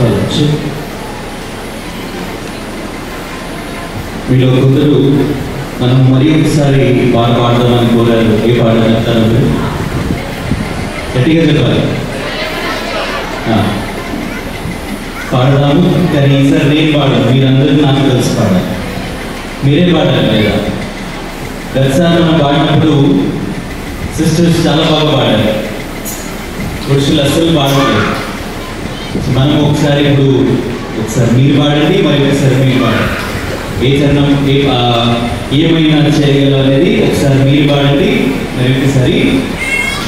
చదవచ్చు. మీలో కొందరు మనం మరి ఒకసారి పాట పాడదామని కోరారు. ఏ పాట చెప్తారు? గట్టిగా చెప్పాలి. పాడదాము, కానీ ఈసారి నేను పాడాను. మీరందరూ నాకు కలిసి పాడాలి. మీరే పాడాలి లేదా? గతసారి మనం పాడినప్పుడు సిస్టర్స్ చాలా బాగా పాడారు, పురుషులు అస్సలు పాడలేదు. మనం ఒకసారి మీరు పాడండి, మరి ఒకసారి మీరు పాడండి. ఏ చరణం ఏమైనా చేయగలం అనేది ఒకసారి మీరు పాడండి, మరి ఒకసారి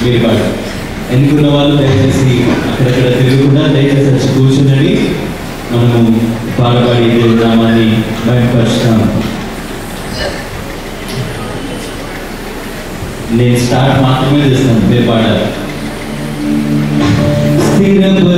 మీరు పాడండి. ఎన్నుకున్న వాళ్ళు దయచేసి అక్కడక్కడ తిరుగుకుండా దయచేసి వచ్చి కూర్చుండండి. మనము పాడబడి దేవుడి నామాన్ని బయటపరుస్తాము. నేను స్టార్ట్ మాత్రమే చేస్తాను, మీరు పాడాలి. స్థిరపరచువాడవు,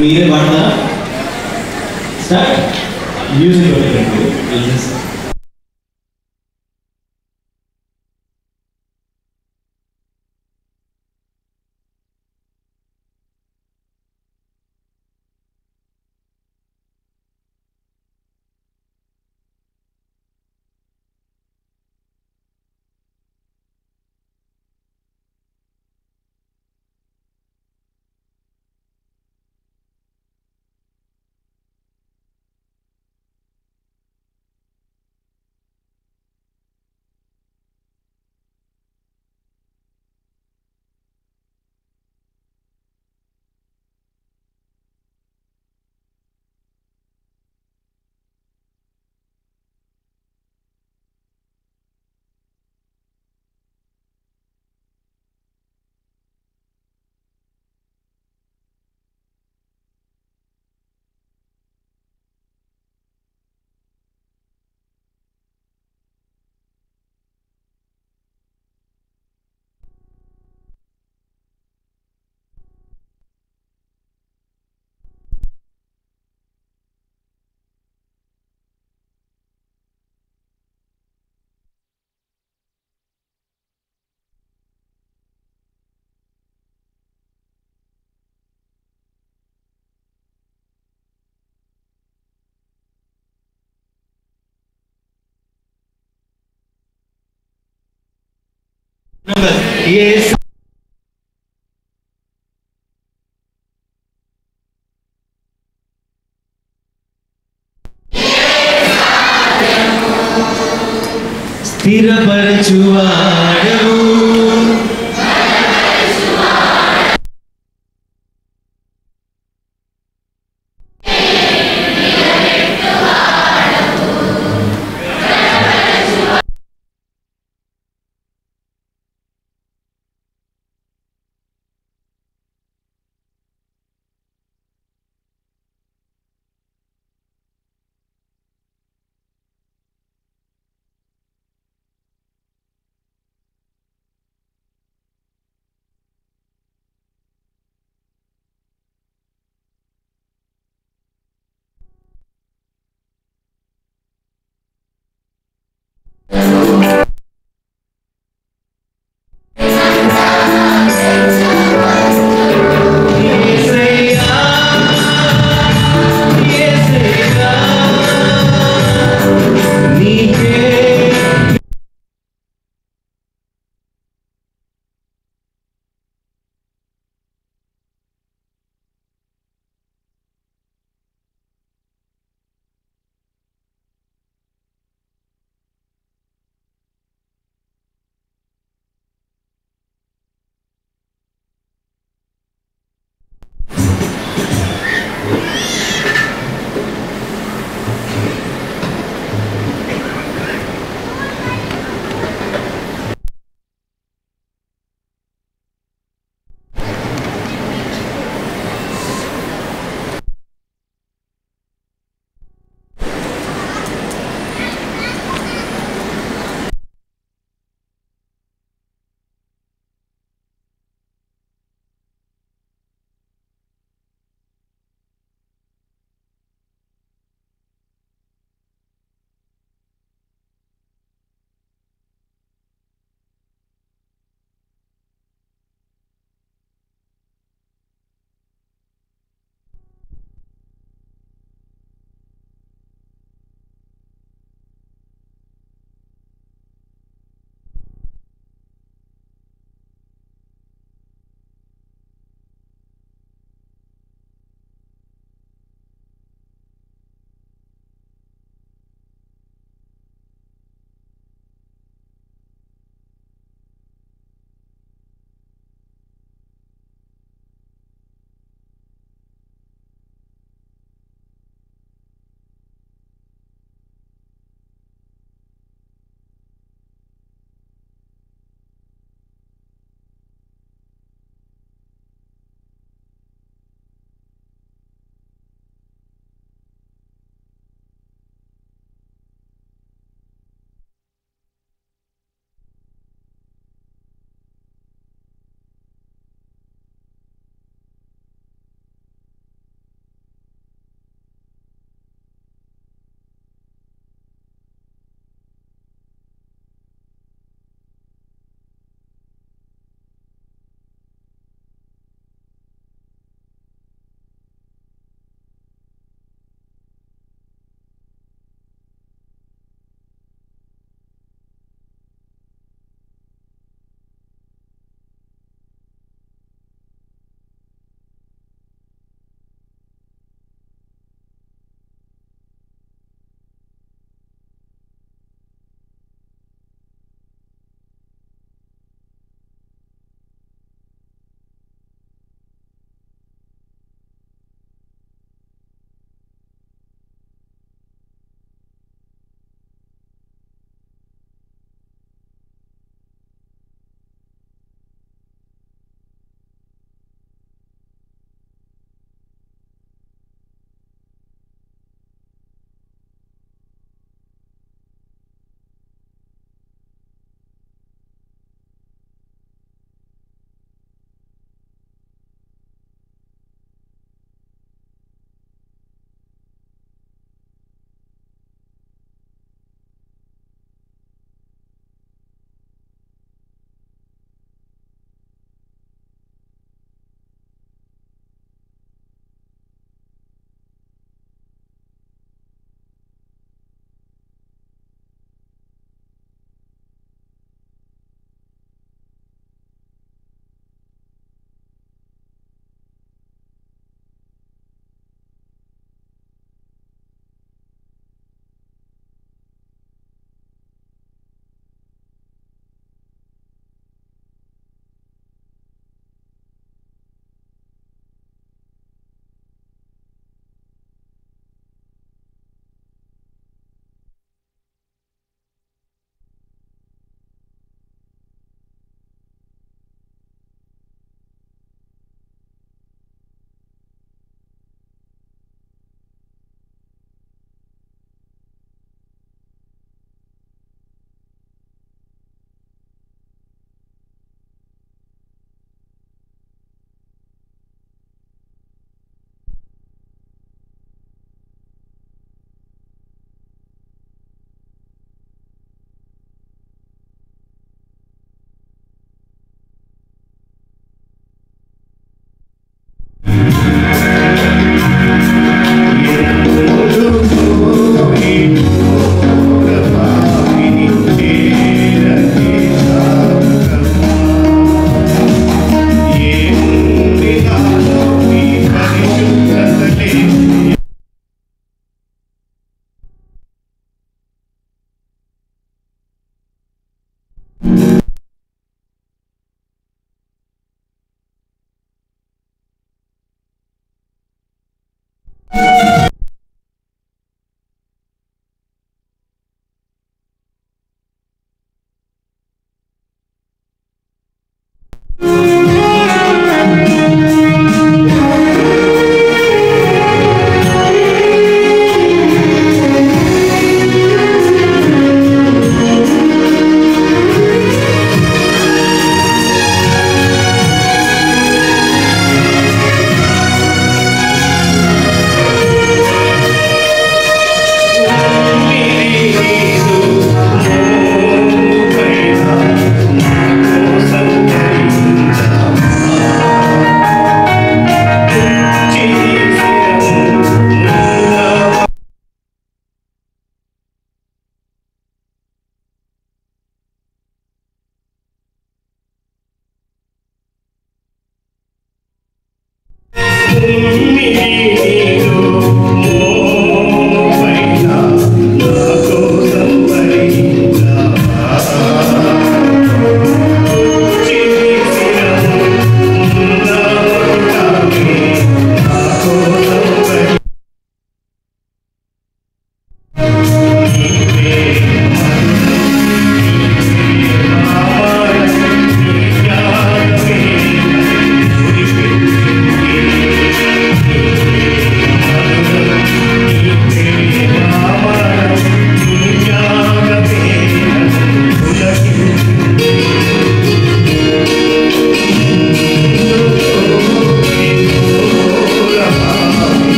మీరే పాడతారా? స్టార్ట్. మ్యూజిక్ పెట్టండి. Number yes. స్థిరపరచువాడవు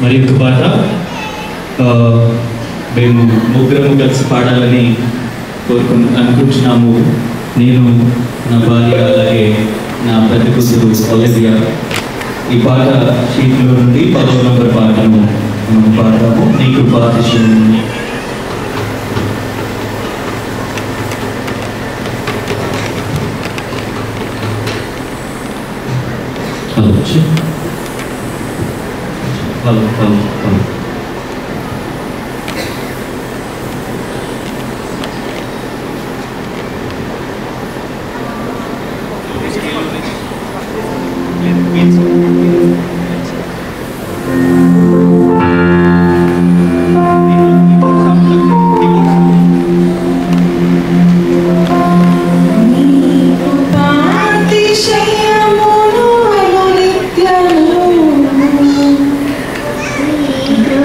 మరి ఒక పాట మేము ముగ్గురము కలిసి పాడాలని అనుకుంటున్నాము. నేను, నా భార్య, అలాగే నా పెద్ద కూతురు ఒలివియా. ఈ పాట షీట్లో నుండి 10వ నంబర్ పాటను మనం పాడతాము. నీకు పాతిష్యం Thank you.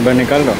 बस निकाल दो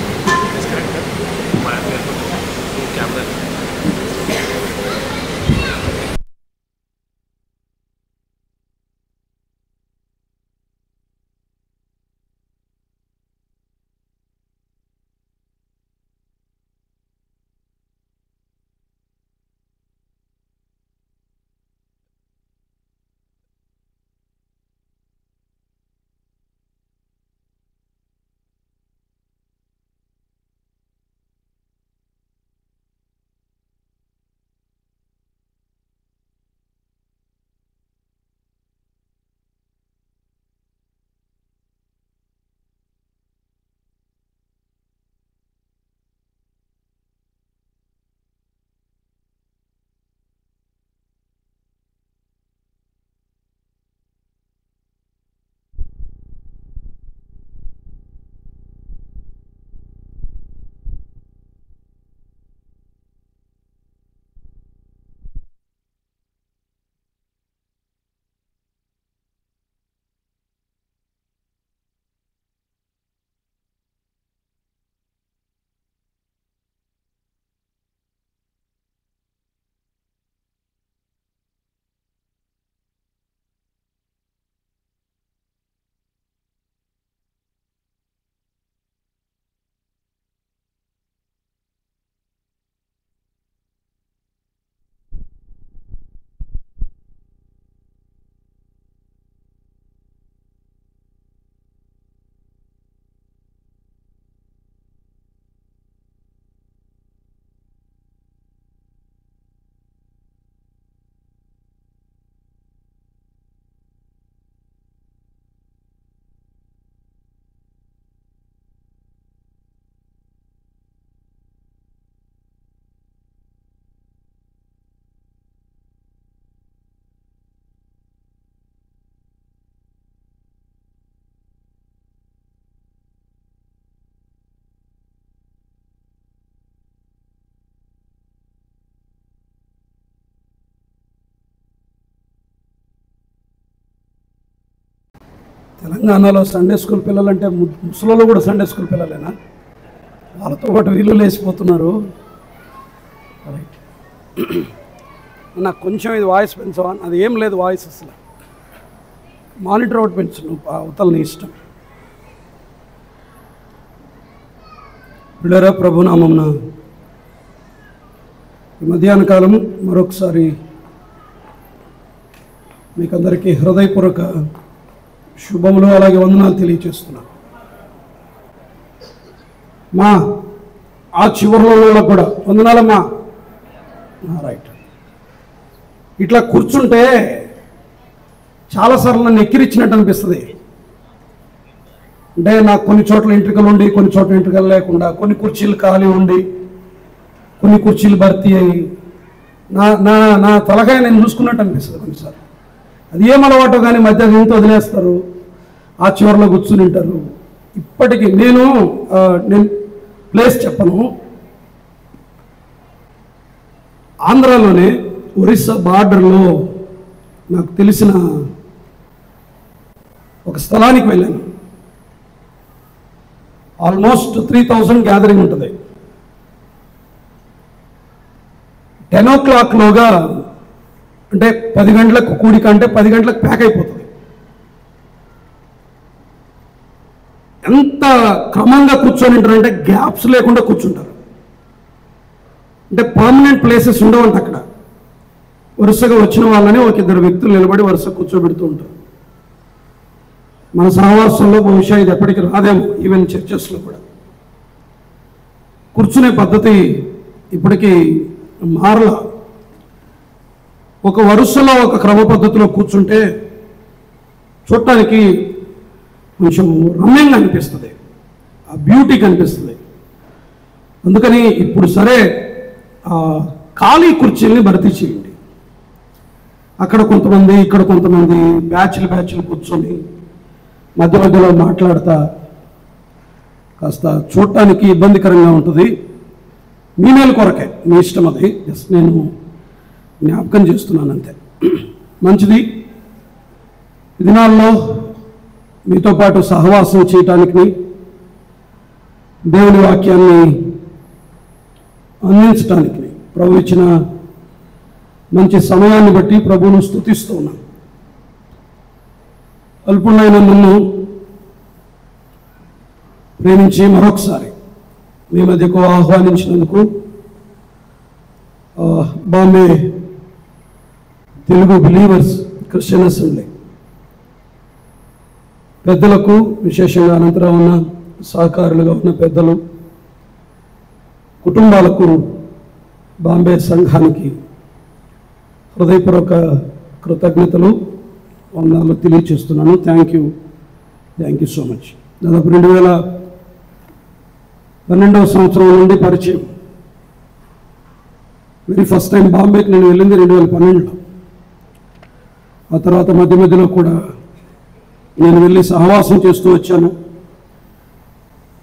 తెలంగాణలో సండే స్కూల్ పిల్లలంటే ముసలిలో కూడా సండే స్కూల్ పిల్లలేనా? వాళ్ళతో పాటు వీళ్ళు లేచిపోతున్నారు. నాకు కొంచెం ఇది వాయిస్ పెంచవా? అది ఏం లేదు వాయిస్, అసలు మానిటర్ అవుట్ పెంచు నువ్వు, అవతల నీ ఇష్టం. పిల్లరా ప్రభునామమున ఈ మధ్యాహ్న కాలం మరొకసారి మీకందరికీ హృదయపూర్వక శుభములు అలాగే వందనాలు తెలియచేస్తున్నాను. మా ఆ చివరిలో కూడా వందనాలమ్మా. రైట్. ఇట్లా కూర్చుంటే చాలాసార్లు నన్ను ఎక్కిరిచ్చినట్టు అనిపిస్తుంది. అంటే నాకు కొన్ని చోట్ల ఎంట్రికలు ఉండి కొన్ని చోట్ల ఎంట్రికలు లేకుండా, కొన్ని కుర్చీలు ఖాళీ ఉండి కొన్ని కుర్చీలు భర్తీ అయ్యి నా నా నా తలకాయ నేను చూసుకున్నట్టు అనిపిస్తుంది కొన్నిసార్లు. అది ఏం అలవాటో కానీ మధ్య ఇంత వదిలేస్తారు, ఆ చివరిలో కూర్చుని ఉంటారు. ఇప్పటికీ నేను ప్లేస్ చెప్పను, ఆంధ్రాలోనే ఒరిస్సా బార్డర్లో నాకు తెలిసిన ఒక స్థలానికి వెళ్ళాను. ఆల్మోస్ట్ 3000 గ్యాదరింగ్ ఉంటుంది. 10 o'clock లోగా, అంటే 10 గంటలకు కూడిక, అంటే 10 గంటలకు ప్యాక్ అయిపోతుంది. ఎంత క్రమంగా కూర్చొని ఉంటారంటే గ్యాప్స్ లేకుండా కూర్చుంటారు. అంటే పర్మనెంట్ ప్లేసెస్ ఉండవంట అక్కడ. వరుసగా వచ్చిన వాళ్ళని ఒక ఇద్దరు వ్యక్తులు నిలబడి వరుస కూర్చోబెడుతూ ఉంటారు. మన సహవాసంలో బహుశా ఇది ఎప్పటికీ రాదేమో, ఈవెన్ చర్చెస్లో కూడా కూర్చునే పద్ధతి ఇప్పటికీ మారలా. ఒక వరుసలో ఒక క్రమ పద్ధతిలో కూర్చుంటే చూడటానికి కొంచెం రమ్యంగా అనిపిస్తుంది, ఆ బ్యూటీ కనిపిస్తుంది. అందుకని ఇప్పుడు సరే ఖాళీ కుర్చీల్ని భర్తీ చేయండి. అక్కడ కొంతమంది, ఇక్కడ కొంతమంది, బ్యాచ్లు కూర్చొని మధ్య మధ్యలో మాట్లాడతా కాస్త చూడటానికి ఇబ్బందికరంగా ఉంటుంది. మీ మేలు కొరకే, మీ ఇష్టం, అది జస్ట్ నేను జ్ఞాపకం చేస్తున్నాను అంతే. మంచిది. ఈ దినాల్లో మీతో పాటు సహవాసం చేయటానికి దేవుని వాక్యాన్ని అందించడానికి ప్రభు ఇచ్చిన మంచి సమయాన్ని బట్టి ప్రభువును స్తుతిస్తూ ఉన్నాను. అల్పుడైన నన్ను ప్రేమించి మరొకసారి మీ మధ్యకు ఆహ్వానించినందుకు Bombay Telugu believers Christian assembly పెద్దలకు, విశేషంగా అనంతరం ఉన్న సహకారులుగా ఉన్న పెద్దలు, కుటుంబాలకు, బాంబే సంఘానికి హృదయపూర్వక కృతజ్ఞతలు, వందనాలు తెలియచేస్తున్నాను. Thank you so much. దాదాపు 2012వ సంవత్సరం నుండి పరిచయం. వెరీ ఫస్ట్ టైం బాంబేకి నేను వెళ్ళింది 2012లో. ఆ తర్వాత మధ్య మధ్యలో కూడా నేను వెళ్ళి సహవాసం చేస్తూ వచ్చాను.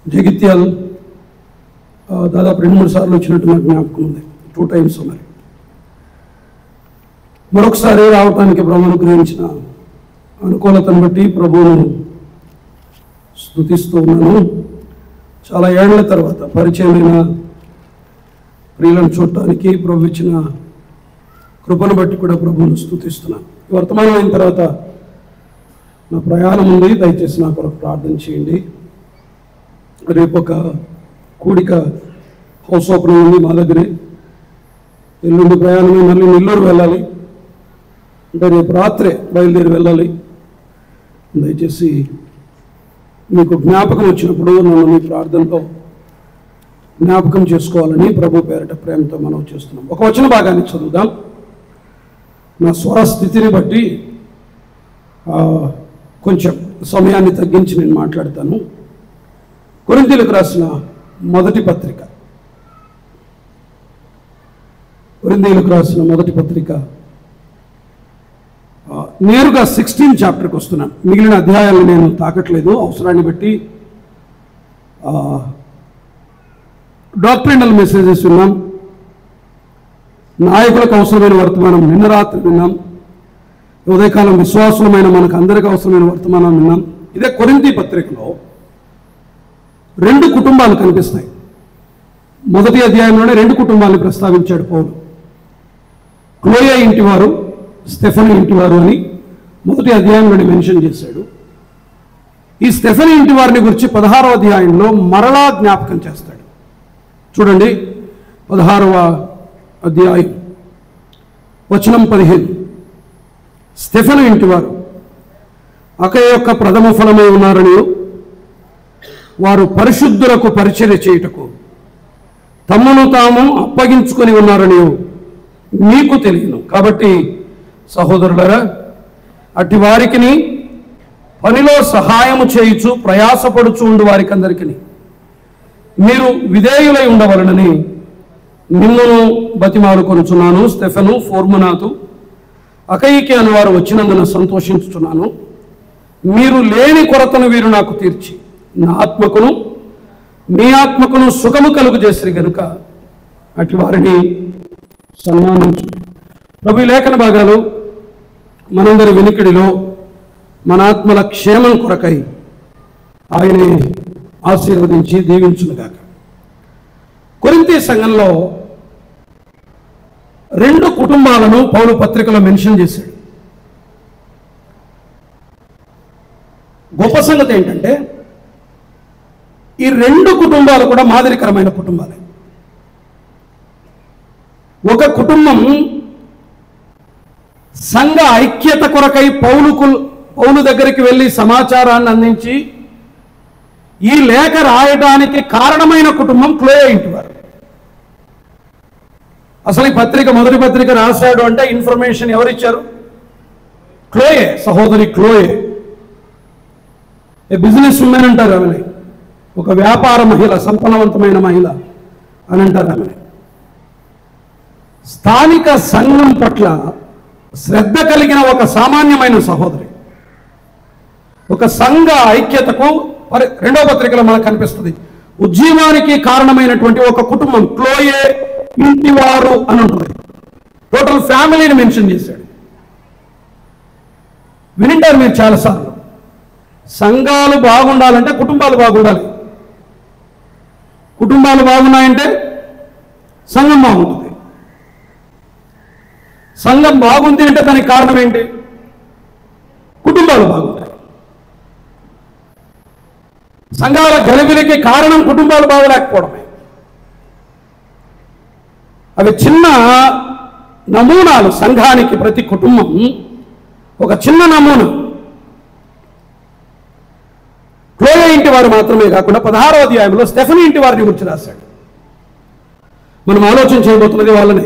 జగిత్యాల్ దాదాపు 2-3 సార్లు వచ్చినట్టు నాకు జ్ఞాపకం ఉంది, 2 times. మరి మరొకసారి రావటానికి ప్రభువును అనుగ్రహించిన అనుకూలతను బట్టి ప్రభువును స్తుతిస్తూ ఉన్నాను. చాలా ఏళ్ల తర్వాత పరిచయమైన ప్రియులను చూడటానికి ప్రభు ఇచ్చిన కృపను బట్టి కూడా ప్రభువును స్తుతిస్తున్నాను. వర్తమానం అయిన తర్వాత నా ప్రయాణం ఉంది, దయచేసి నా కొరకు ప్రార్థన చేయండి. రేపు ఒక కూడిక హౌస్ ఓపెనింగ్ ఉంది మా దగ్గరే. ఎల్లుండి ప్రయాణమే, మళ్ళీ నెల్లూరు వెళ్ళాలి, అంటే రేపు రాత్రే బయలుదేరి వెళ్ళాలి. దయచేసి మీకు జ్ఞాపకం వచ్చినప్పుడు నన్ను మీ ప్రార్థనలో జ్ఞాపకం చేసుకోవాలని ప్రభు పేరట ప్రేమతో మనం చేస్తున్నాం. ఒక వచన భాగాన్ని చదువుదాం. నా స్వరస్థితిని బట్టి కొంచెం సమయాన్ని తగ్గించి నేను మాట్లాడతాను. కొరింథీయులకు రాసిన మొదటి పత్రిక, నేరుగా 16th చాప్టర్కి వస్తున్నాను. మిగిలిన అధ్యాయాలను నేను తాకట్లేదు, అవసరాన్ని బట్టి. డాక్ట్రినల్ మెసేజెస్ విన్నాం, నాయకులకు అవసరమైన వర్తమానం నిన్న రాత్రి విన్నాం, ఉదయకాలం విశ్వాసులమైన మనకు అందరికీ అవసరమైన వర్తమానం విన్నాం. ఇదే కొరింథీ పత్రికలో 2 కుటుంబాలు కనిపిస్తాయి. మొదటి అధ్యాయంలోనే 2 కుటుంబాలను ప్రస్తావించాడు పౌలు. క్లోయే ఇంటివారు, స్టెఫనీ ఇంటివారు అని మొదటి అధ్యాయంలోనే మెన్షన్ చేశాడు. ఈ స్టెఫనీ ఇంటి వారిని గురించి 16వ అధ్యాయంలో మరలా జ్ఞాపకం చేస్తాడు. చూడండి, 16వ అధ్యాయం వచనం 15. స్టెఫనీ ఇంటివారు అకయ యొక్క ప్రథమ ఫలమై ఉన్నారని, వారు పరిశుద్ధులకు పరిచర్య చేయుటకు తమను తాము అప్పగించుకొని ఉన్నారని మీకు తెలియను. కాబట్టి సహోదరులారా, అట్టి వారికి పనిలో సహాయము చేయుచు ప్రయాసపడుచు ఉండు వారికి అందరికీ మీరు విధేయులై ఉండవలనని మిమ్మును బతిమాలుకొనుచున్నాను. స్టెఫెను, ఫోర్మునాతు, అకయికి అని వారు వచ్చినందున సంతోషించుచున్నాను. మీరు లేని కొరతను వీరు నాకు తీర్చి నా ఆత్మకును మీ ఆత్మకును సుఖము కలుగు చేసిరి గనుక అటు వారిని సన్మానించు. ప్రభు లేఖన భాగాలు మనందరి వినికిడిలో మన ఆత్మల క్షేమం కొరకై ఆయనే ఆశీర్వదించి దీవించునుగాక. కొరింథీ సంఘంలో 2 కుటుంబాలను పౌలు పత్రికలో మెన్షన్ చేశాడు. గొప్ప సంగతి ఏంటంటే, ఈ 2 కుటుంబాలు కూడా మాదిరికరమైన కుటుంబాలే. ఒక కుటుంబం సంఘ ఐక్యత కొరకై పౌలు దగ్గరికి వెళ్ళి సమాచారాన్ని అందించి ఈ లేఖ రాయడానికి కారణమైన కుటుంబం క్లోయే ఇంటివారు. అసలు ఈ పత్రిక, మొదటి పత్రిక రాశాడు అంటే ఇన్ఫర్మేషన్ ఎవరిచ్చారు? క్లోయే, సహోదరి క్లోయే. ఏ బిజినెస్ ఉమెన్ అంటారు ఆమెని, ఒక వ్యాపార మహిళ, సంపన్నవంతమైన మహిళ అని అంటారు ఆమెని. స్థానిక సంఘం పట్ల శ్రద్ధ కలిగిన ఒక సామాన్యమైన సహోదరి. ఒక సంఘ ఐక్యతకు 2వ పత్రికలో మనకు కనిపిస్తుంది. ఉద్యమానికి కారణమైనటువంటి ఒక కుటుంబం క్లోయే ఇంటివారు అని ఉంటుంది. టోటల్ ఫ్యామిలీని మెన్షన్ చేశాడు. వినింటారు మీరు చాలాసార్లు. సంఘాలు బాగుండాలంటే కుటుంబాలు బాగుండాలి. కుటుంబాలు బాగున్నాయంటే సంఘం బాగుంటుంది. సంఘం బాగుంది అంటే దానికి కారణం ఏంటి? కుటుంబాలు బాగుంటాయి. సంఘాల గలిబిలికి కారణం కుటుంబాలు బాగలేకపోవడమే. అవి చిన్న నమూనాలు. సంఘానికి ప్రతి కుటుంబం ఒక చిన్న నమూనా. క్లోయ ఇంటి వారు మాత్రమే కాకుండా 16వ అధ్యాయంలో స్టెఫనీ ఇంటి వారిని గురించి రాశాడు. మనం ఆలోచన చేయబోతున్నది వాళ్ళని.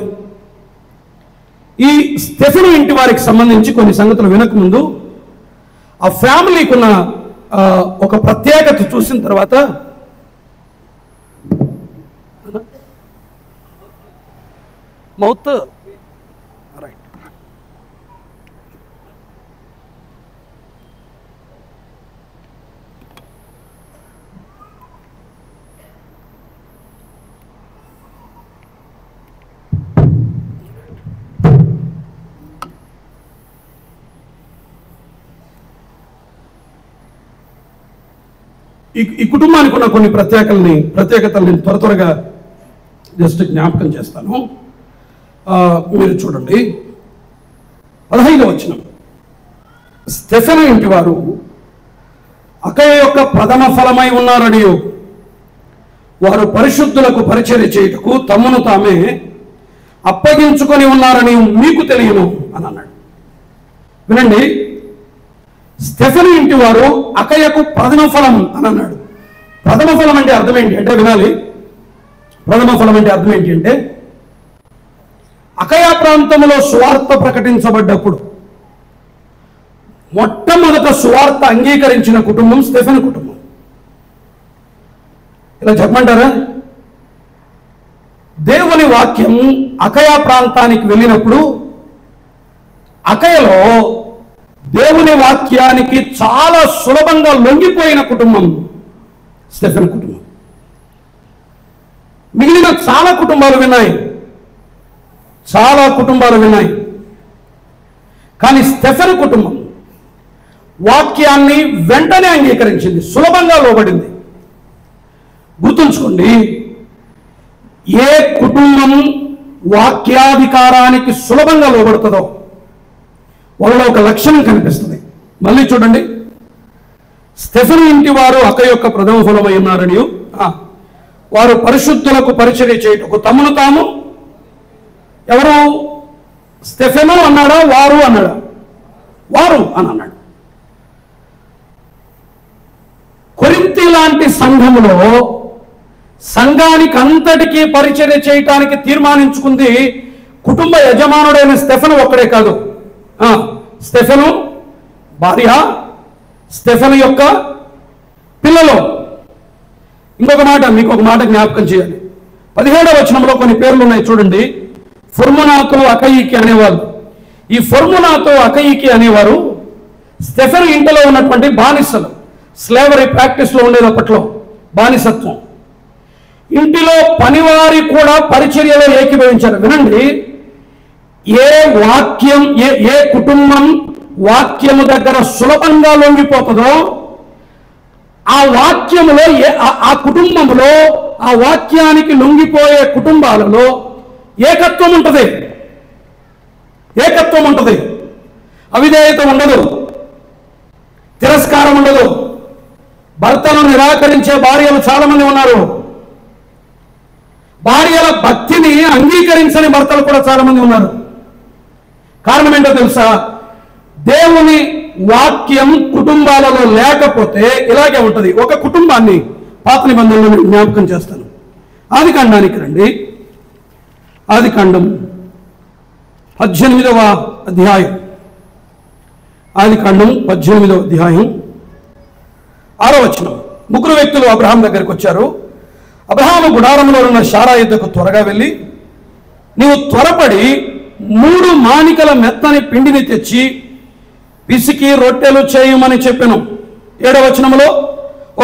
ఈ స్టెఫనీ ఇంటి వారికి సంబంధించి కొన్ని సంగతులు వినకముందు ఆ ఫ్యామిలీకి ఉన్న ఒక ప్రత్యేకత చూసిన తర్వాత మౌత్ రైట్ ఈ కుటుంబానికి ఉన్న కొన్ని ప్రత్యేకతలు నేను త్వరగా జస్ట్ జ్ఞాపకం చేస్తాను. మీరు చూడండి 15వ వచనం. స్టెఫనీ ఇంటి వారు అకయ యొక్క ప్రథమ ఫలమై ఉన్నారని వారు పరిశుద్ధులకు పరిచర్య చేయుటకు తమను తామే అప్పగించుకొని ఉన్నారని మీకు తెలియను అని అన్నాడు. వినండి, స్టెఫనీ ఇంటి వారు అకయకు ప్రథమ ఫలం అని అన్నాడు. ప్రథమ ఫలం అంటే అర్థం ఏంటి అంటే, వినాలి, ప్రథమ ఫలం అంటే అర్థం ఏంటి అంటే, అకయ ప్రాంతంలో సువార్త ప్రకటించబడ్డప్పుడు మొట్టమొదట సువార్త అంగీకరించిన కుటుంబం స్టెఫనీ కుటుంబం. ఇలా చెప్పమంటారా? దేవుని వాక్యం అకయ ప్రాంతానికి వెళ్ళినప్పుడు అకయలో దేవుని వాక్యానికి చాలా సులభంగా లొంగిపోయిన కుటుంబం స్టెఫనీ కుటుంబం. మిగిలిన చాలా కుటుంబాలు విన్నాయి. కానీ స్టెఫనీ కుటుంబం వాక్యాన్ని వెంటనే అంగీకరించింది, సులభంగా లోబడింది. గుర్తుంచుకోండి, ఏ కుటుంబం వాక్యాధికారానికి సులభంగా లోబడుతుందో వాళ్ళలో ఒక లక్షణం కనిపిస్తుంది. మళ్ళీ చూడండి, స్టెఫనీ ఇంటి వారు అకయ యొక్క ప్రథమ ఫలమై ఉన్నారని వారు పరిశుద్ధులకు పరిచర్య చేయుటకు తమను తాము, ఎవరు? స్టెఫెను అన్నాడా? వారు అన్నాడా? వారు అని అన్నాడు. కొరింథీ లాంటి సంఘములో సంఘానికి అంతటికీ పరిచర్య చేయటానికి తీర్మానించుకుంది కుటుంబ యజమానుడైన స్టెఫెను ఒక్కడే కాదు. స్టెఫెను భార్య, స్టెఫెను యొక్క పిల్లలు. ఇంకొక మాట, మీకు ఒక మాట జ్ఞాపకం చేయాలి. 17వ వచనంలో కొన్ని పేర్లు ఉన్నాయి చూడండి. ఫొర్మునాతో అకయికి అనేవారు. ఈ ఫొర్మునాతో అకయికి అనేవారు స్టెఫెను ఇంటిలో ఉన్నటువంటి బానిసలు. స్లేవరీ ప్రాక్టీస్లో ఉండేది అప్పట్లో, బానిసత్వం. ఇంటిలో పనివారి కూడా పరిచర్యలో ఏకీభవించారు. వినండి, ఏ వాక్యం, ఏ కుటుంబం వాక్యము దగ్గర సులభంగా లొంగిపోతుందో ఆ వాక్యములో, ఆ కుటుంబంలో, ఆ వాక్యానికి లొంగిపోయే కుటుంబాలలో ఏకత్వం ఉంటుంది. అవిధేయత ఉండదు, తిరస్కారం ఉండదు. భర్తను నిరాకరించే భార్యలు చాలా మంది ఉన్నారు. భార్యల భక్తిని అంగీకరించని భర్తలు కూడా చాలా మంది ఉన్నారు. కారణం ఏంటో తెలుసా? దేవుని వాక్యం కుటుంబాలలో లేకపోతే ఇలాగే ఉంటుంది. ఒక కుటుంబాన్ని పాత నిబంధనలో జ్ఞాపకం చేస్తాను. ఆదికాండానికి రండి. ఆదికాండం 18వ అధ్యాయం. ఆదికాండం 18వ అధ్యాయం 6వ వచనం. ముగ్గురు వ్యక్తులు అబ్రహాం దగ్గరికి వచ్చారు. అబ్రహాము గుడారంలో ఉన్న శారా యుద్ధకు త్వరగా వెళ్ళి, నీవు త్వరపడి 3 మానికల మెత్తని పిండిని తెచ్చి పిసికి రొట్టెలు చేయమని చెప్పెను. 7వ వచనంలో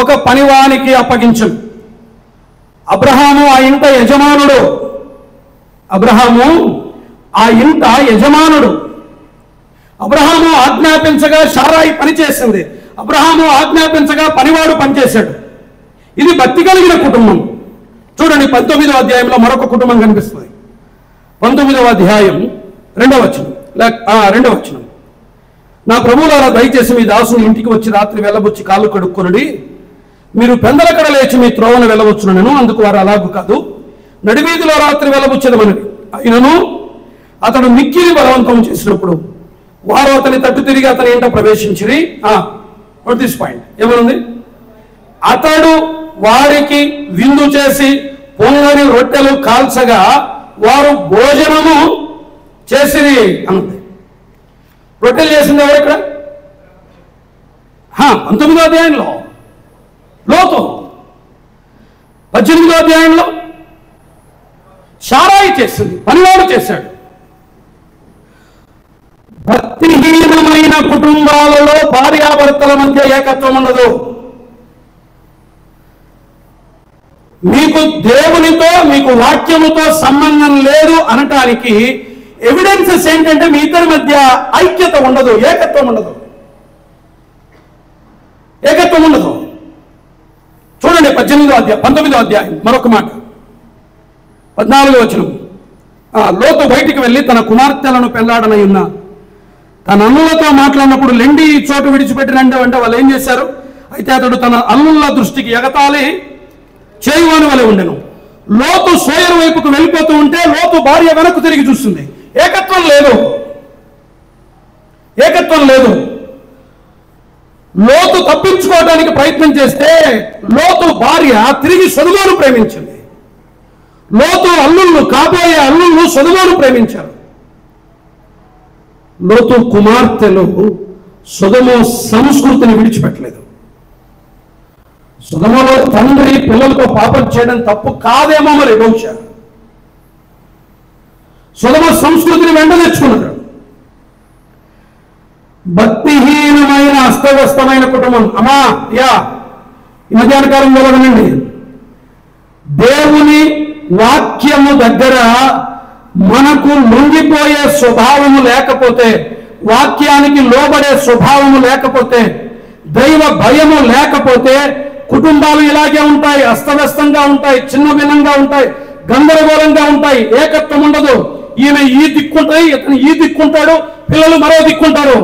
ఒక పనివానికి అప్పగించను. అబ్రహాము ఆ ఇంట యజమానుడు. అబ్రహాము ఆజ్ఞాపించగా శారాయి పనిచేసింది. అబ్రహాము ఆజ్ఞాపించగా పనివాడు పనిచేశాడు. ఇది భక్తి కలిగిన కుటుంబం. చూడండి 19వ అధ్యాయంలో మరొక కుటుంబం కనిపిస్తుంది. 19వ అధ్యాయం 2వ వచనం. నా ప్రభువులారా దయచేసి మీ దాసుని ఇంటికి వచ్చి రాత్రి వెళ్ళబుచ్చి కాళ్ళు కడుక్కొనుడి. మీరు పెందలకడ లేచి మీ త్రోవను వెళ్ళవచ్చునను. అందుకు వారు అలాగు కాదు, నడివీధిలో రాత్రి వెళ్ళబుచ్చదమనది. అయినను అతడు మిక్కిలి బలవంతం చేసినప్పుడు వారు అతని తట్టు తిరిగి అతని ఇంట ప్రవేశించిరి. దిస్ పాయింట్ ఏమనుంది? అతడు వారికి విందు చేసి పొంగని రొట్టెలు కాల్చగా వారు భోజనము చేసిరి అన్నది. రొట్టెలు చేసింది ఎవరు ఇక్కడ? 19వ అధ్యాయంలో లోతు, 18వ అధ్యాయంలో షారాయి చేసింది, పనివాడు చేశాడు. భక్తిహీనమైన కుటుంబాలలో భార్యాభర్తల మధ్య ఏకత్వం ఉండదు. మీకు దేవునితో మీకు వాక్యముతో సంబంధం లేదు అనటానికి ఎవిడెన్సెస్ ఏంటంటే మీ ఇద్దరి మధ్య ఐక్యత ఉండదు, ఏకత్వం ఉండదు. చూడండి 19వ అధ్యాయం మరొక మాట, 14వ వచనం. లోతు బయటికి వెళ్ళి తన కుమార్తెలను పెళ్లాడనై ఉన్న తన అల్లులతో మాట్లాడినప్పుడు లెండి ఈ చోటు విడిచిపెట్టినండి అంటే వాళ్ళు ఏం చేశారు? అయితే అతడు తన అల్లుల దృష్టికి ఎగతాళి చేయువాని వలె ఉండెను. లోతు సోయరు వైపుకు వెళ్ళిపోతూ ఉంటే లోతు భార్య వెనక్కు తిరిగి చూస్తుంది. ఏకత్వం లేదు. లోతు తప్పించుకోవడానికి ప్రయత్నం చేస్తే లోతు భార్య తిరిగి సొదొమోను ప్రేమించింది. లోతు అల్లుళ్ళు, కాబోయే అల్లుళ్ళు సొదొమోను ప్రేమించారు. లోతు కుమార్తెలు సొదొమ సంస్కృతిని విడిచిపెట్టలేదు. సొదొమలో తండ్రి పిల్లలతో పాపం చేయడం తప్పు కాదేమో, మరి బహుశా సొదొమ సంస్కృతిని వెంట తెచ్చుకున్నారు. భక్తిహీనమైన అస్తవ్యస్తమైన కుటుంబం. ఈ మధ్యాహ్నకాలం మొదలనండి. దేవుని వాక్యము దగ్గర మనకు లొంగిపోయే స్వభావము లేకపోతే, వాక్యానికి లోబడే స్వభావము లేకపోతే, దైవ భయము లేకపోతే కుటుంబాలు ఇలాగే ఉంటాయి, అస్తవ్యస్తంగా ఉంటాయి, చిన్న భిన్నంగా ఉంటాయి, గందరగోళంగా ఉంటాయి, ఏకత్వం ఉండదు. ఈమె ఈ దిక్కుంటాయి, ఇతను ఈ దిక్కుంటాడు, పిల్లలు మరో దిక్కుంటారు.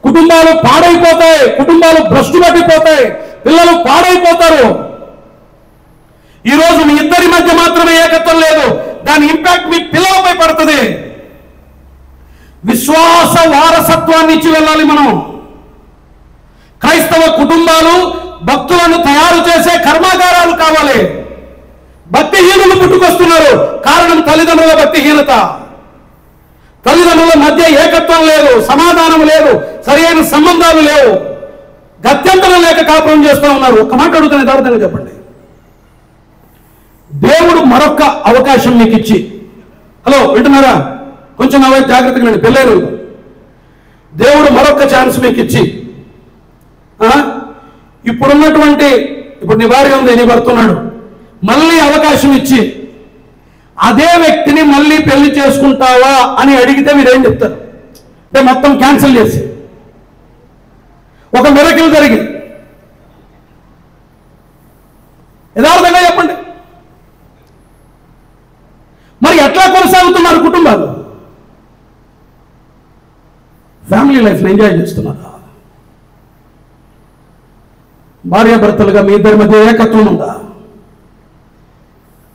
కుటుంబాలు పాడైపోతాయి, కుటుంబాలు భ్రష్టు పట్టిపోతాయి, పిల్లలు పాడైపోతారు. ఈరోజు మీ ఇద్దరి మధ్య మాత్రమే ఏకత్వం లేదు, దాని ఇంపాక్ట్ మీ పిల్లలపై పడుతుంది. విశ్వాస వారసత్వాన్ని ఇచ్చి వెళ్ళాలి మనం. క్రైస్తవ కుటుంబాలు భక్తులను తయారు చేసే కర్మాగారాలు కావాలి. భక్తిహీనులు పుట్టుకొస్తున్నారు. కారణం తల్లిదండ్రుల భక్తిహీనత. తల్లిదండ్రుల మధ్య ఏకత్వం లేదు, సమాధానం లేదు, సరైన సంబంధాలు లేవు, గత్యంతరం లేక కాపురం చేస్తూ ఉన్నారు. ఒక్క మాట అడుగుతాను, యథార్థంగా చెప్పండి. దేవుడు మరొక అవకాశం మీకు ఇచ్చి, హలో వింటున్నారా? కొంచెం నా వైపు జాగ్రత్తగా వినండి. పెళ్ళైన దేవుడు మరొక ఛాన్స్ మీకు ఇచ్చి, ఇప్పుడు నీ భార్య ఉంది, నీ భర్త ఉన్నాడు, మళ్ళీ అవకాశం ఇచ్చి అదే వ్యక్తిని మళ్ళీ పెళ్లి చేసుకుంటావా అని అడిగితే మీరేం చెప్తారు? అంటే మొత్తం క్యాన్సిల్ చేసి ఒక మిరకిల్ జరిగి, యథార్థంగా చెప్పండి. మరి ఎట్లా కొనసాగుతున్నారు కుటుంబాలు? ఫ్యామిలీ లైఫ్ని ఎంజాయ్ చేస్తున్నారా? భార్యాభర్తలుగా మీ ఇద్దరి మధ్య ఏకత్వం ఉందా?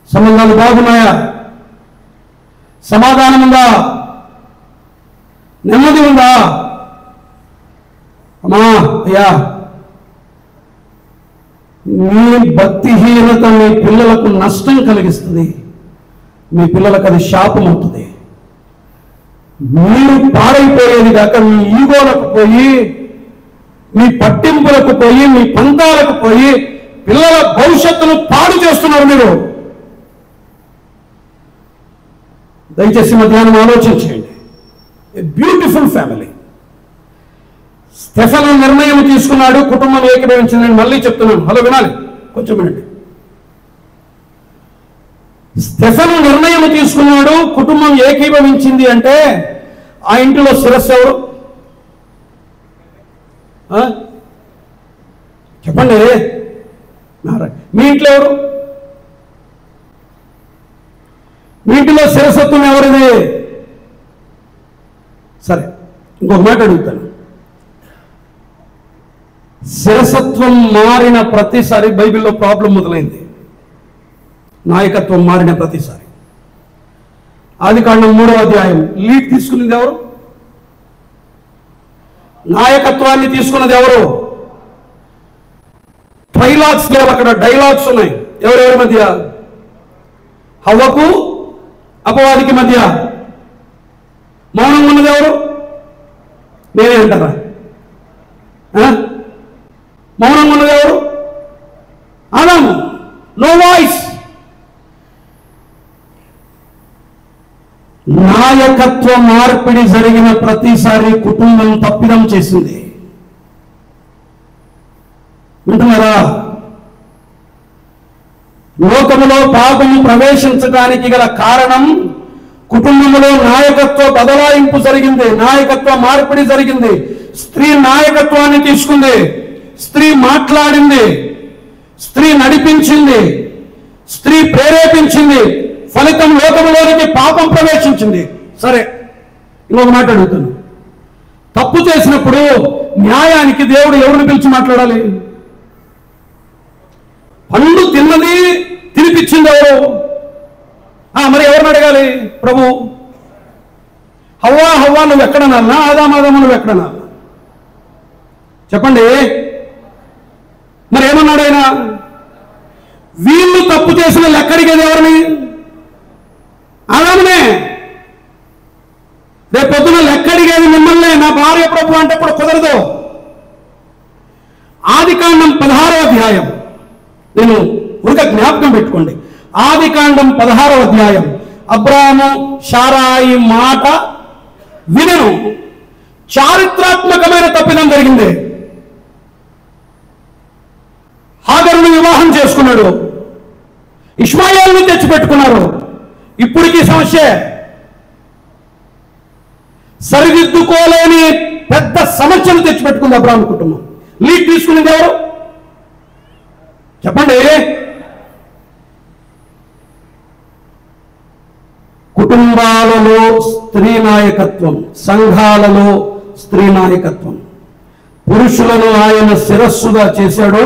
సంబంధాలు బాగున్నాయా? సమాధానం ఉందా? నెమ్మది ఉందా? అయ్యా, మీ భక్తిహీనత మీ పిల్లలకు నష్టం కలిగిస్తుంది. మీ పిల్లలకు అది శాపం అవుతుంది. మీరు పాడైపోయేది కాక మీ ఈగోలకు పోయి, మీ పట్టింపులకు పోయి, మీ పంతాలకు పోయి పిల్లల భవిష్యత్తును పాడు చేస్తున్నారు మీరు. దయచేసి మధ్యాహ్నం ఆలోచించండి. A beautiful family. స్టెఫెను నిర్ణయం తీసుకున్నాడు, కుటుంబం ఏకీభవించింది. నేను మళ్ళీ చెప్తున్నాను, హలో వినాలి, కొంచెం వినండి. స్టెఫెను నిర్ణయం తీసుకున్నాడు, కుటుంబం ఏకీభవించింది అంటే ఆ ఇంటిలో శిరస్సు ఎవరు? చెప్పండి. మీ ఇంట్లో ఎవరు? సరే, ఇంకొక మాట అడుగుతాను. శిరసత్వం మారిన ప్రతిసారి బైబిల్లో ప్రాబ్లం మొదలైంది. నాయకత్వం మారిన ప్రతిసారి. ఆదికాండం 3వ అధ్యాయం లీడ్ తీసుకున్నది ఎవరు? నాయకత్వాన్ని తీసుకున్నది ఎవరు? ట్రైలాగ్స్ లేవు, అక్కడ డైలాగ్స్ ఉన్నాయి. ఎవరెవరి మధ్య? హవ్వకు అపవాదికి మధ్య. మౌనం ఉన్నది ఎవరు? నేనే అంటారా? మౌనం ఉన్నది ఎవరు? ఆదాము. No voice. నాయకత్వ మార్పిడి జరిగిన ప్రతిసారి కుటుంబం తప్పిదం చేసింది. వింటున్నారా? లోకములో పాపము ప్రవేశించడానికి గల కారణం కుటుంబంలో నాయకత్వ బదలాయింపు జరిగింది, నాయకత్వ మార్పిడి జరిగింది. స్త్రీ నాయకత్వాన్ని తీసుకుంది, స్త్రీ మాట్లాడింది, స్త్రీ నడిపించింది, స్త్రీ ప్రేరేపించింది. ఫలితం లోకంలోనికి పాపం ప్రవేశించింది. సరే, ఇంకొక మాట అడుగుతాను. తప్పు చేసినప్పుడు న్యాయానికి దేవుడు ఎవరిని పిలిచి మాట్లాడాలి? పండు తిన్నది తినిపించింది ఎవరు? మరి ఎవరిని అడగాలి? ప్రభు. హవ్వా నువ్వు ఎక్కడనాలనా? ఆదాము నువ్వు ఎక్కడనాలనా? చెప్పండి. మరి ఏమన్నాడు ఆయన? వీళ్ళు తప్పు చేసిన లెక్కడిగేది ఎవరిని? ఆదామునే. రేపు పొద్దున లెక్కడిగేది మిమ్మల్ని. నా భార్య ప్రభు అంటే కూడా కుదరదు. ఆదికాండం 16వ అధ్యాయం, నేను ఉరక జ్ఞాపకం పెట్టుకోండి. ఆదికాండం 16వ అధ్యాయం. అబ్రాహాము శారాయి మాట వినను. చారిత్రాత్మకమైన తప్పిదం జరిగింది. హాగరుని వివాహం చేసుకున్నాడు, ఇష్మాయేలుని తెచ్చిపెట్టుకున్నారు. ఇప్పటికీ సమస్య. సరిదిద్దుకోలేని పెద్ద సమస్యను తెచ్చిపెట్టుకుంది అబ్రాహాము కుటుంబం. లీడ్ తీసుకునేది ఎవరు? చెప్పండి. కుటుంబాలలో స్త్రీ నాయకత్వం, సంఘాలలో స్త్రీ నాయకత్వం. పురుషులను ఆయన శిరస్సుగా చేశాడు.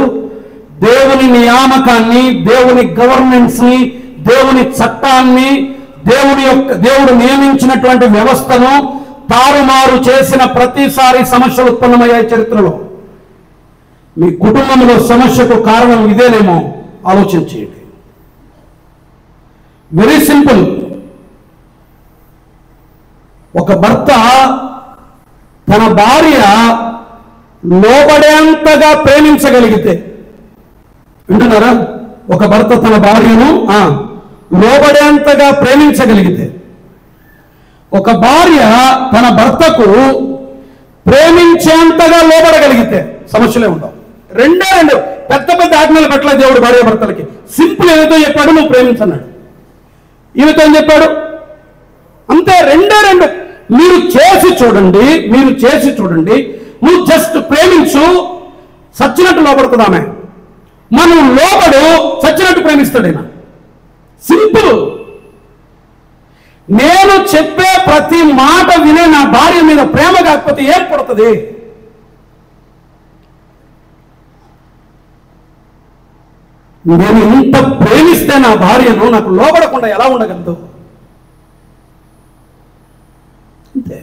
దేవుని నియామకాన్ని, దేవుని గవర్నెన్స్ ని, దేవుని చట్టాన్ని, దేవుడు నియమించినటువంటి వ్యవస్థను తారుమారు చేసిన ప్రతిసారి సమస్యలు ఉత్పన్నమయ్యాయి చరిత్రలో. మీ కుటుంబంలో సమస్యకు కారణం ఇదేనేమో ఆలోచించేయండి. Very simple. ఒక భర్త తన భార్య లోబడేంతగా ప్రేమించగలిగితే, వింటున్నారా? ఒక భర్త తన భార్యను లోబడేంతగా ప్రేమించగలిగితే, ఒక భార్య తన భర్తకు ప్రేమించేంతగా లోబడగలిగితే సమస్యలే ఉండవు. రెండే రెండు. పెద్ద పెద్ద ఆజ్ఞలు పట్ల దేవుడు భార్య భర్తలకి. సింపుల్. ఏదో చెప్పాడు, నువ్వు ప్రేమించన్నాడు. ఈమెతో ఏం చెప్పాడు? అంతే. రెండే రెండు. మీరు చేసి చూడండి. నువ్వు జస్ట్ ప్రేమించు, సచ్చినట్టు లోపడుతుంది ఆమె. మనం లోబడు, సచ్చినట్టు ప్రేమిస్తాడైనా. సింపుల్. నేను చెప్పే ప్రతి మాట వినే నా భార్య మీద ప్రేమ కాకపోతే ఏం పడుతుంది? నేను ఇంత ప్రేమిస్తే నా భార్యను నాకు లోబడకుండా ఎలా ఉండగలదు? అంతే.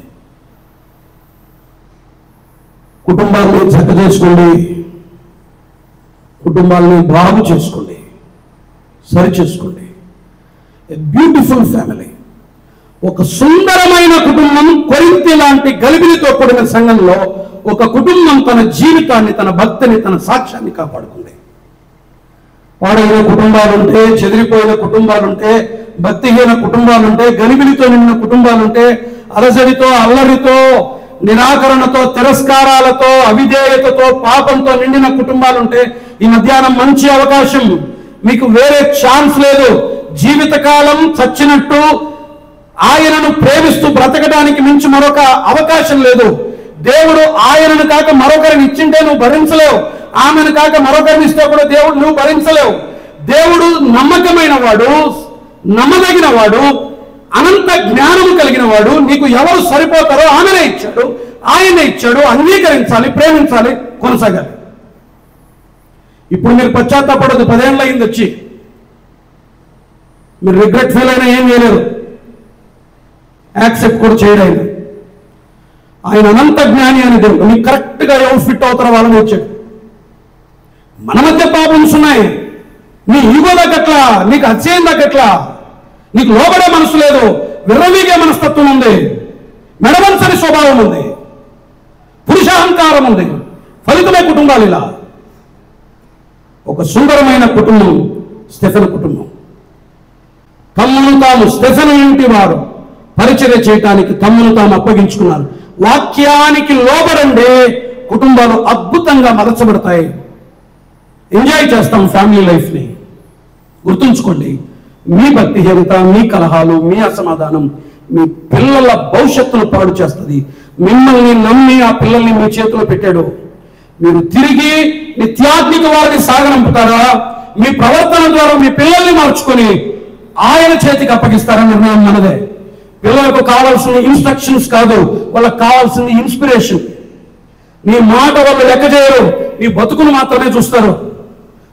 కుటుంబాన్ని చక్క చేసుకోండి, కుటుంబాన్ని బాగు చేసుకోండి, సరి చేసుకోండి. A beautiful family. ఒక సుందరమైన కుటుంబం. కొరింథీ లాంటి గలిబిలితో కూడిన సంఘంలో ఒక కుటుంబం తన జీవితాన్ని, తన భక్తిని, తన సాక్ష్యాన్ని కాపాడుకుంది. పాడైన కుటుంబాలుంటే, చెదిరిపోయిన కుటుంబాలుంటే, భక్తిహీన కుటుంబాలుంటే, గలిబిలితో నిండిన కుటుంబాలుంటే, అలజడితో, అల్లరితో, నిరాకరణతో, తిరస్కారాలతో, అవిధేయతతో, పాపంతో నిండిన కుటుంబాలుంటే, ఈ మధ్యాహ్నం మంచి అవకాశం. మీకు వేరే ఛాన్స్ లేదు. జీవితకాలం చచ్చినట్టు ఆయనను ప్రేమిస్తూ బ్రతకడానికి మించి మరొక అవకాశం లేదు. దేవుడు ఆయనను కాక మరొకరిని ఇచ్చింటే నువ్వు భరించలేవు. ఆమెను కాక మరొకరిని ఇస్తే కూడా దేవుడు నువ్వు భరించలేవు. దేవుడు నమ్మకమైన వాడు, నమ్మదగిన వాడు. అనంత జ్ఞానము కలిగిన వాడు, నీకు ఎవరు సరిపోతారో ఆమెనే ఇచ్చాడు, ఆయనే ఇచ్చాడు. అంగీకరించాలి, ప్రేమించాలి, కొనసాగాలి. ఇప్పుడు మీరు పశ్చాత్తాపడదు. 10 ఏళ్ళు అయింది వచ్చి, మీరు రిగ్రెట్ ఫీల్ అయినా ఏం చేయలేరు, యాక్సెప్ట్ కూడా చేయలేదు. ఆయన అనంత జ్ఞాని అని దేవుడు. నీకు కరెక్ట్గా ఎవరు ఫిట్ అవుతారో వాళ్ళని వచ్చాడు. మన మధ్య ప్రాబ్లమ్స్ ఉన్నాయి. నీ ఈగో తగ్గట్లా, నీకు అత్యయం తగ్గట్లా, నీకు లోబడే మనసు లేదు, విర్రవీగే మనస్తత్వం ఉంది, మెడవంచని స్వభావం ఉంది, పురుషాహంకారం ఉంది. ఫలితమే కుటుంబాలు ఇలా. ఒక సుందరమైన కుటుంబం స్టెఫెన్ కుటుంబం. తమ్మును తాము స్టెఫెన్ ఇంటి వారు పరిచర్య చేయటానికి తమ్మును తాము అప్పగించుకున్నారు. వాక్యానికి లోబడండి, కుటుంబాలు అద్భుతంగా మలచబడతాయి. ఎంజాయ్ చేస్తాం ఫ్యామిలీ లైఫ్ని. గుర్తుంచుకోండి, మీ భక్తిహీనత, మీ కలహాలు, మీ అసమాధానం మీ పిల్లల భవిష్యత్తును పాడు చేస్తుంది. మిమ్మల్ని నమ్మి ఆ పిల్లల్ని మీ చేతిలో పెట్టాడు. మీరు తిరిగి నిత్యాత్మిక వారిని సాగనంపుతారా? మీ ప్రవర్తన ద్వారా మీ పిల్లల్ని మార్చుకొని ఆయన చేతికి అప్పగిస్తారా? నిర్ణయం మనదే. పిల్లలకు కావాల్సిన ఇన్స్ట్రక్షన్స్ కాదు, వాళ్ళకి కావాల్సింది ఇన్స్పిరేషన్. నీ మాట వాళ్ళు లెక్క చేయరు, నీ బతుకును మాత్రమే చూస్తారు.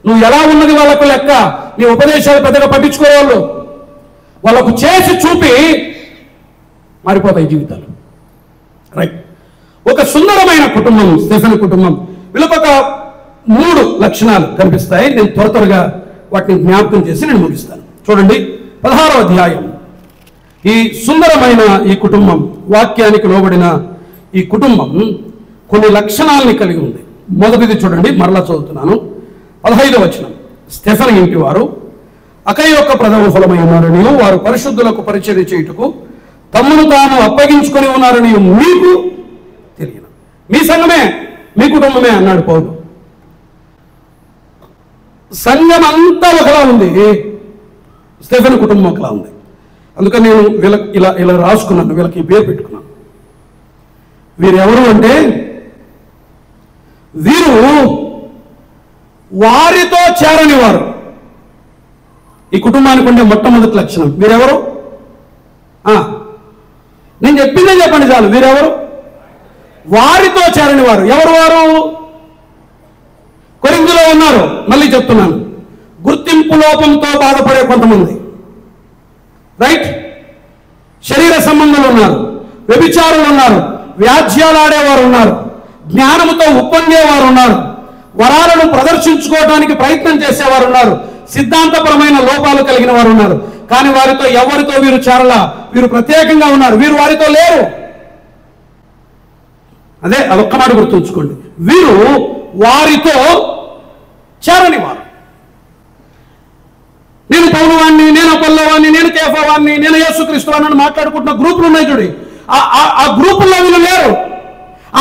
నువ్వు ఎలా ఉన్నది వాళ్ళకు లెక్క. నీ ఉపదేశాలు పెద్దగా పట్టించుకోవాలి. వాళ్ళకు చేసి చూపి మారిపోతాయి జీవితాలు. రైట్. ఒక సుందరమైన కుటుంబం స్టెఫెన్ కుటుంబం. వీళ్ళకొక 3 లక్షణాలు కనిపిస్తాయి. నేను త్వరగా వాటిని జ్ఞాపకం చేసి నేను ముగిస్తాను. చూడండి, 16వ అధ్యాయం. ఈ సుందరమైన ఈ కుటుంబం, వాక్యానికి లోబడిన ఈ కుటుంబం కొన్ని లక్షణాలని కలిగి ఉంది. మొదటిది చూడండి, మరలా చదువుతున్నాను. 15వ వచనం. స్టెఫెన్ ఇంటి వారు అకయ యొక్క ప్రథమ ఫలమై ఉన్నారని, వారు పరిశుద్ధులకు పరిచర్య చేయుటకు తమ్మును తాము అప్పగించుకొని ఉన్నారని మీకు తెలియను. మీ సంఘమే, మీ కుటుంబమే అన్నాడు పౌలు. సంఘం అంతా ఒకలా ఉంది, స్టెఫెన్ కుటుంబం ఒకలా ఉంది. అందుకని నేను వీళ్ళకి ఇలా రాసుకున్నాను, వీళ్ళకి ఈ పేరు పెట్టుకున్నాను. వీరెవరు అంటే, వీరు వారితో చేరని వారు. ఈ కుటుంబానికి ఉండే మొట్టమొదటి లక్షణం. వీరెవరు? నేను చెప్పిందే చెప్పండి చాలు. వీరెవరు? వారితో చేరని వారు. ఎవరు వారు? కొరింథీలో ఉన్నారు. మళ్ళీ చెప్తున్నాను, గుర్తింపు లోపంతో బాధపడే కొంతమంది, రైట్, శరీర సంబంధాలు ఉన్నారు, వ్యభిచారులు ఉన్నారు, వ్యాజ్యాలు ఆడేవారు ఉన్నారు, జ్ఞానముతో ఉప్పొంగేవారు ఉన్నారు, వరాలను ప్రదర్శించుకోవడానికి ప్రయత్నం చేసేవారు ఉన్నారు, సిద్ధాంతపరమైన లోపాలు కలిగిన వారు ఉన్నారు. కానీ వారితో ఎవరితో వీరు చేరలా. వీరు ప్రత్యేకంగా ఉన్నారు, వీరు వారితో లేరు. అదే అదొక్క మాట గుర్తుంచుకోండి. వీరు వారితో చేరని వారు. నేను పౌలవాణ్ణి, నేను అపొల్లోవాణ్ణి, నేను కేఫావాణ్ణి, నేను యేసుక్రీస్తు అని మాట్లాడుకుంటున్న గ్రూపులు ఉన్నాయి చూడి. ఆ గ్రూపుల్లో వీళ్ళు లేరు.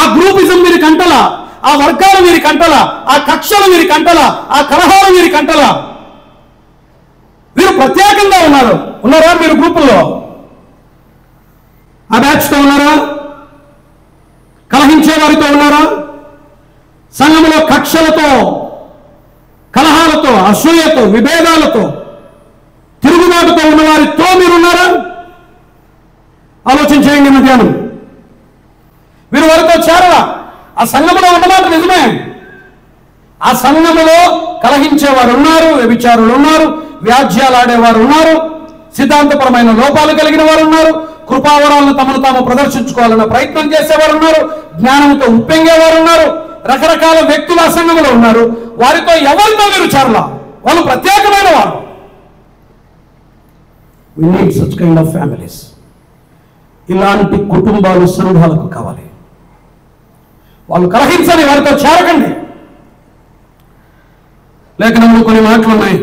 ఆ గ్రూపిజం వీరి కంటల, ఆ వర్గాలు వీరి కంటల, ఆ కక్షలు వీరి కంటల, ఆ కలహాలు వీరి కంటల. వీరు ప్రత్యేకంగా ఉన్నారా? మీరు గ్రూపుల్లో ఆ బ్యాచ్తో ఉన్నారా? కలహించే వారితో ఉన్నారా? సంఘంలో కక్షలతో, కలహాలతో, అసూయతో, విభేదాలతో, తిరుగుబాటుతో ఉన్న వారితో మీరున్నారా? ఆలోచన చేయండి మధ్యాహ్నం. వీరు వారితో చేరరా? ఆ సంఘములో ఉన్నమాట నిజమే. ఆ సంఘములో కలహించేవారు ఉన్నారు, వ్యభిచారులు ఉన్నారు, వ్యాజ్యాలు ఆడేవారు ఉన్నారు, సిద్ధాంతపరమైన లోపాలు కలిగిన వారు ఉన్నారు, కృపావరాలను తమను తాము ప్రదర్శించుకోవాలన్న ప్రయత్నం చేసేవారు ఉన్నారు, జ్ఞానంతో ఉప్పొంగేవారు ఉన్నారు, రకరకాల వ్యక్తులు ఆ సంఘంలో ఉన్నారు. వారితో ఎవరితో వీరు చేరలా. వాళ్ళు ప్రత్యేకమైన వారు. We need such kind of families. ఇలాంటి కుటుంబాలు సంఘాలకు కావాలి. వాళ్ళు కలహించని వారితో చేరకండి. లేఖనంలో కొన్ని మాటలు ఉన్నాయి,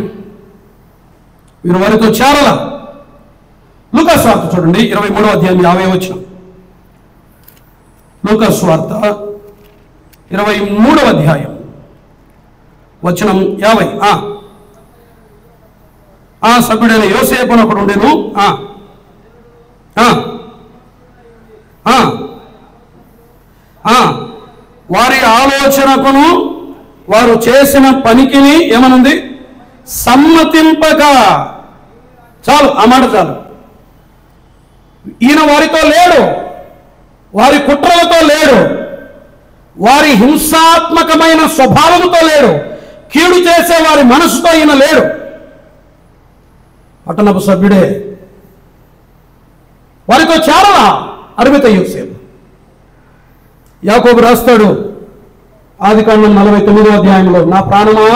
వీరు వారితో చేరలా. లూకాసు వార్త చూడండి, 23వ అధ్యాయం 50వ వచనం. లూకాసు వార్త 23వ అధ్యాయం వచనం 50. సభ్యుడైన యోసేపు అని ఒకడు ఉండేను. వారి ఆలోచనకును వారు చేసిన పనికిని ఏమనుంది? సమ్మతింపక. చాలు, ఆ మాట చాలు. ఈయన వారితో లేడు, వారి కుట్రలతో లేడు, వారి హింసాత్మకమైన స్వభావంతో లేడు, కీడు చేసే వారి మనసుతో ఈయన లేడు. పట్టణపు సభ్యుడే. వారితో చేరలా అరిమిత యోసేపు. యాకోబు రాస్తాడు ఆదికాండం 49వ అధ్యాయంలో, నా ప్రాణమా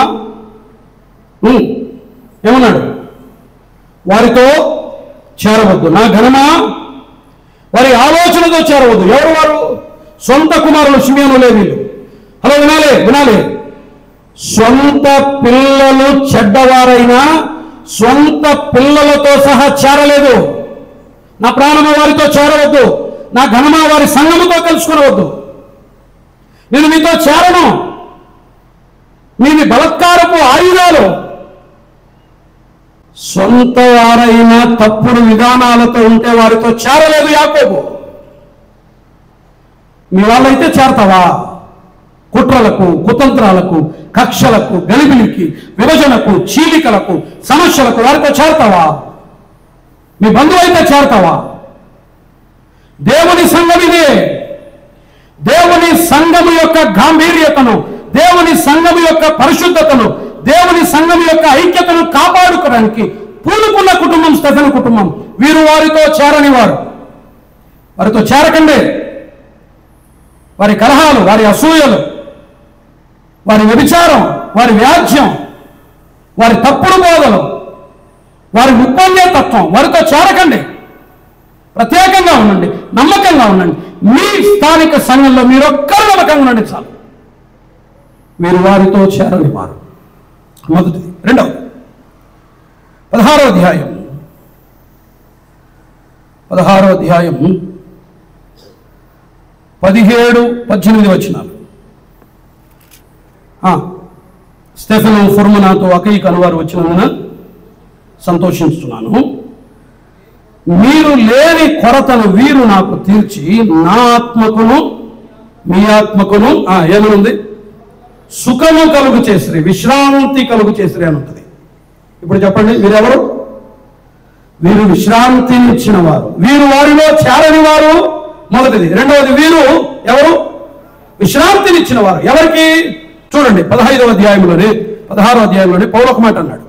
ఏమన్నాడు? వారితో చేరవద్దు. నా ఘనమా వారి ఆలోచనతో చేరవద్దు. ఎవరు వారు? సొంత కుమారులు షిమ్యోను లేవీలు. హలో, వినాలి. సొంత పిల్లలు చెడ్డవారైనా సొంత పిల్లలతో సహా చేరలేదు. నా ప్రాణమా వారితో చేరవద్దు, నా ఘనమా వారి సంఘముతో కలుసుకునవద్దు. నేను మీతో చేరను. మీవి బలత్కారపు ఆయుధాలు. సొంత వారైన తప్పుడు విధానాలతో ఉంటే వారితో చేరలేదు యాకోబు. మీ వాళ్ళైతే చేరతావా? కుట్రలకు, కుతంత్రాలకు, కక్షలకు, గలిబిలికి, విభజనకు, చీలికలకు, సమస్యలకు వారితో చేరతావా? మీ బంధువు అయితే చేరతావా? దేవుని సంఘం ఇదే. దేవుని సంఘము యొక్క గాంభీర్యతను, దేవుని సంఘము యొక్క పరిశుద్ధతను, దేవుని సంఘం యొక్క ఐక్యతను కాపాడుకోవడానికి పూనుకున్న కుటుంబం స్టెఫెను కుటుంబం. వీరు వారితో చేరని వారు. వారితో చేరకండి. వారి కలహాలు, వారి అసూయలు, వారి వ్యభిచారం, వారి వ్యాజ్యం, వారి తప్పుడు బోధలు, వారి ఉప్పంద్యతత్వం, వారితో చేరకండి. ప్రత్యేకంగా ఉండండి, నమ్మకంగా ఉండండి. మీ స్థానిక సంఘంలో మీరొక్కరు నమ్మకంగా ఉండండి చాలు. మీరు వారితో చేరని వారు. మొదటిది. రెండవది 16వ అధ్యాయం 17-18 వచనాలు. స్టెఫెను ఫుర్మనాతో అకయిక అనువారు వచ్చినందున సంతోషిస్తున్నాను. మీరు లేని కొరతను వీరు నాకు తీర్చి నా ఆత్మకును మీ ఆత్మకును ఏమనుంది? సుఖము కలుగు చేసిరి, విశ్రాంతి కలుగు చేసిరి అని ఉంటుంది. ఇప్పుడు చెప్పండి, వీరెవరు? వీరు విశ్రాంతిని ఇచ్చిన వారు. వీరు వారిలో చేరని వారు మొదటిది. రెండవది, వీరు ఎవరు? విశ్రాంతిని ఇచ్చిన వారు. ఎవరికి? చూడండి 16వ అధ్యాయంలోనే పౌలు ఒక మాట అన్నాడు.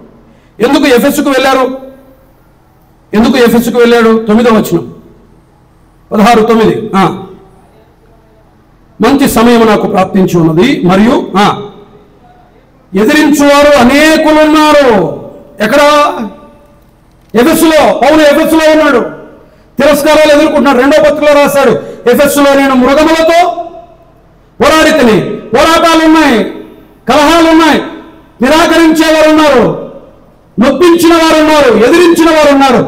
ఎందుకు ఎఫెసుకు వెళ్ళారు? ఎందుకు ఎఫెసుకు వెళ్ళాడు? 9వ వచనం 16:9. మంచి సమయం నాకు ప్రాప్తించి ఉన్నది, మరియు ఎదిరించువారు అనేకులున్నారు. ఎక్కడ? ఎఫెసులో. పౌలు ఎఫెసులో ఉన్నాడు. తిరస్కారాలు ఎదుర్కొంటున్నాడు. 2వ పత్రికలో రాశాడు, ఎఫెసులో నేను మృగములతో పోరాడితిని. పోరాటాలు ఉన్నాయి, కలహాలు ఉన్నాయి, నిరాకరించేవారు ఉన్నారు, నొప్పించిన వారు ఉన్నారు, ఎదిరించిన వారు ఉన్నారు.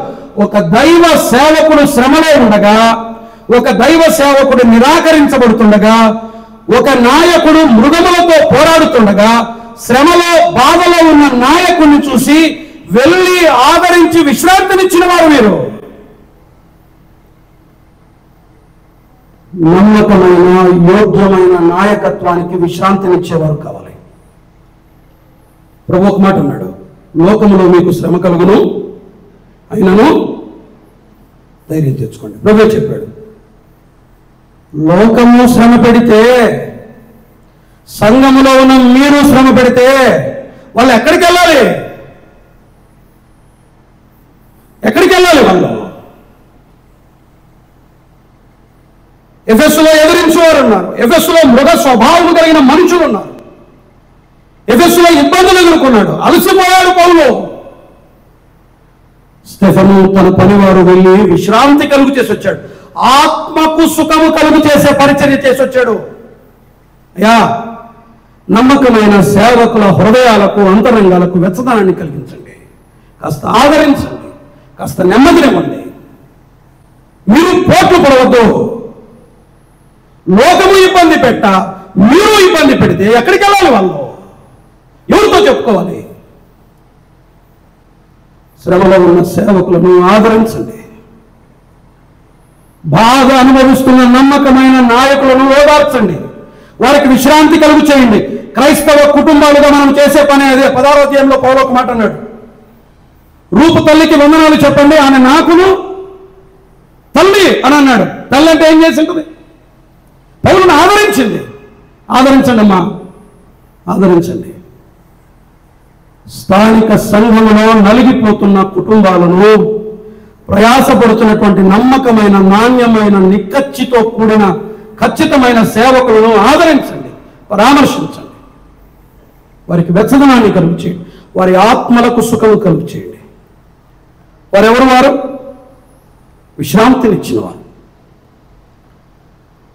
ఒక దైవ సేవకుడు శ్రమలో ఉండగా, ఒక దైవ సేవకుడు నిరాకరించబడుతుండగా, ఒక నాయకుడు మృగములతో పోరాడుతుండగా, శ్రమలో బాధలో ఉన్న నాయకుడిని చూసి వెళ్ళి ఆదరించి విశ్రాంతినిచ్చిన వారు వీరు. నమ్మకమైన యోగ్యమైన నాయకత్వానికి విశ్రాంతినిచ్చేవారు కావాలి. ప్రభు ఒక మాట అన్నాడు, లోకములో మీకు శ్రమ కలుగును, అయినను ధైర్యం తెచ్చుకోండి. ప్రభు చెప్పాడు, లోకము శ్రమ పెడితే, సంఘములో ఉన్న మీరు శ్రమ పెడితే వాళ్ళు ఎక్కడికి వెళ్ళాలి? వాళ్ళు ఎఫెసులో ఎదిరించేవారు ఉన్నారు, ఎఫెసులో మృగ స్వభావం కలిగిన మనుషులు ఉన్నారు, ఎఫెసులో ఇబ్బందులు ఎదుర్కొన్నాడు, అలసిపోయాడు పౌలు. స్టెఫెను తన పనివారు వెళ్ళి విశ్రాంతి కలుగు చేసి వచ్చాడు. ఆత్మకు సుఖము కలుగు చేసే పరిచర్య చేసి వచ్చాడు. అయ్యా, నమ్మకమైన సేవకుల హృదయాలకు, అంతరంగాలకు వెచ్చదనాన్ని కలిగించండి, కాస్త ఆదరించండి, కాస్త నెమ్మదినివ్వండి. మీరు పోట్లు పడవద్దు. లోకము ఇబ్బంది పెట్ట, మీరు ఇబ్బంది పెడితే ఎక్కడికి వెళ్ళాలి? వాళ్ళు ఎవరితో చెప్పుకోవాలి? శ్రమలో ఉన్న సేవకులను ఆదరించండి. బాగా అనుభవిస్తున్న నమ్మకమైన నాయకులను ఓదార్చండి, వారికి విశ్రాంతి కలుగు చేయండి. క్రైస్తవ కుటుంబాలుగా మనం చేసే పని అదే. 16వ అధ్యాయంలో పౌలు ఒక మాట అన్నాడు, రూపు తల్లికి వందనాలు చెప్పండి, ఆమె నాకును తల్లి అని అన్నాడు. తల్లి అంటే ఏం చేసి ఉంటుంది? పౌలును ఆదరించింది. ఆదరించండి అమ్మా, ఆదరించండి. స్థానిక సంఘంలో నలిగిపోతున్న కుటుంబాలను, ప్రయాసపడుతున్నటువంటి నమ్మకమైన, నాణ్యమైన, నిక్కచ్చితో కూడిన ఖచ్చితమైన సేవకులను ఆదరించండి, పరామర్శించండి. వారికి వెచ్చదనాన్ని కలుగు చేయండి, వారి ఆత్మలకు సుఖం కలుగు చేయండి. వారెవరు? వారు విశ్రాంతినిచ్చిన వారు.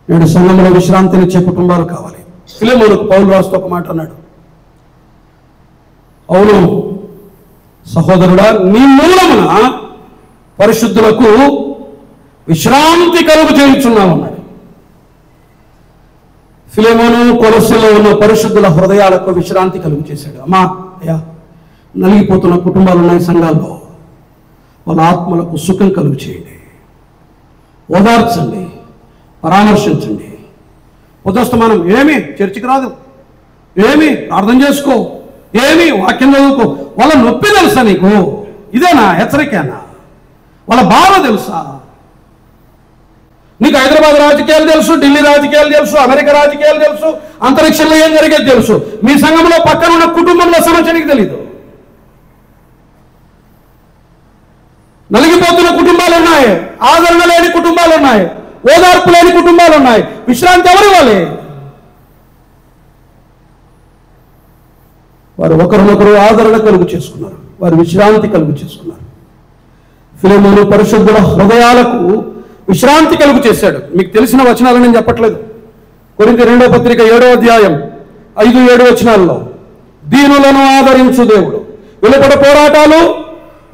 నేడు సంఘంలో విశ్రాంతినిచ్చే కుటుంబాలు కావాలి. ఫిలెమోనుకు పౌలు రాస్తూ ఒక మాట అన్నాడు, అవును సహోదరుడా, నీ మూలమున పరిశుద్ధులకు విశ్రాంతి కలుగు చేయుచున్నావు అన్నాడు. ఫిలెమోను కొలస్సీలో ఉన్న పరిశుద్ధుల హృదయాలకు విశ్రాంతి కలుగు చేశాడు. అమ్మా అయ్యా, నలిగిపోతున్న కుటుంబాలు ఉన్నాయి సంఘాల్లో, వాళ్ళ ఆత్మలకు సుఖం కలుగు చేయండి, ఓదార్చండి, పరామర్శించండి. ఉదస్తమానం ఏమి చర్చికి రాదు, ఏమి ప్రార్థన చేసుకో, ఏమి వాక్యం చదువుకో. వాళ్ళ నొప్పి తెలుసా నీకు? ఇదేనా హెచ్చరికేనా? వాళ్ళ బాధ తెలుసా నీకు? హైదరాబాద్ రాజకీయాలు తెలుసు, ఢిల్లీ రాజకీయాలు తెలుసు, అమెరికా రాజకీయాలు తెలుసు, అంతరిక్షంలో ఏం జరిగేది తెలుసు. మీ సంఘంలో పక్కన ఉన్న కుటుంబంలో సమస్య నీకు తెలీదు. నలిగిపోతున్న కుటుంబాలు ఉన్నాయి, ఆదరణ లేని కుటుంబాలు ఉన్నాయి, ఓదార్పు లేని కుటుంబాలు ఉన్నాయి. విశ్రాంతి ఎవరు ఇవ్వాలి? వారు ఒకరినొకరు ఆదరణ కలుగు చేసుకున్నారు, వారు విశ్రాంతి కలుగు చేసుకున్నారు. ఫిలెమోను పరిశుద్ధుల హృదయాలకు విశ్రాంతి కలుగు చేశాడు. మీకు తెలిసిన వచనాలు నేను చెప్పట్లేదు. కొరింథీ 2వ పత్రిక 7వ అధ్యాయం 5-7 వచనాల్లో, దీనులను ఆదరించు దేవుడు, వెలుపల పోరాటాలు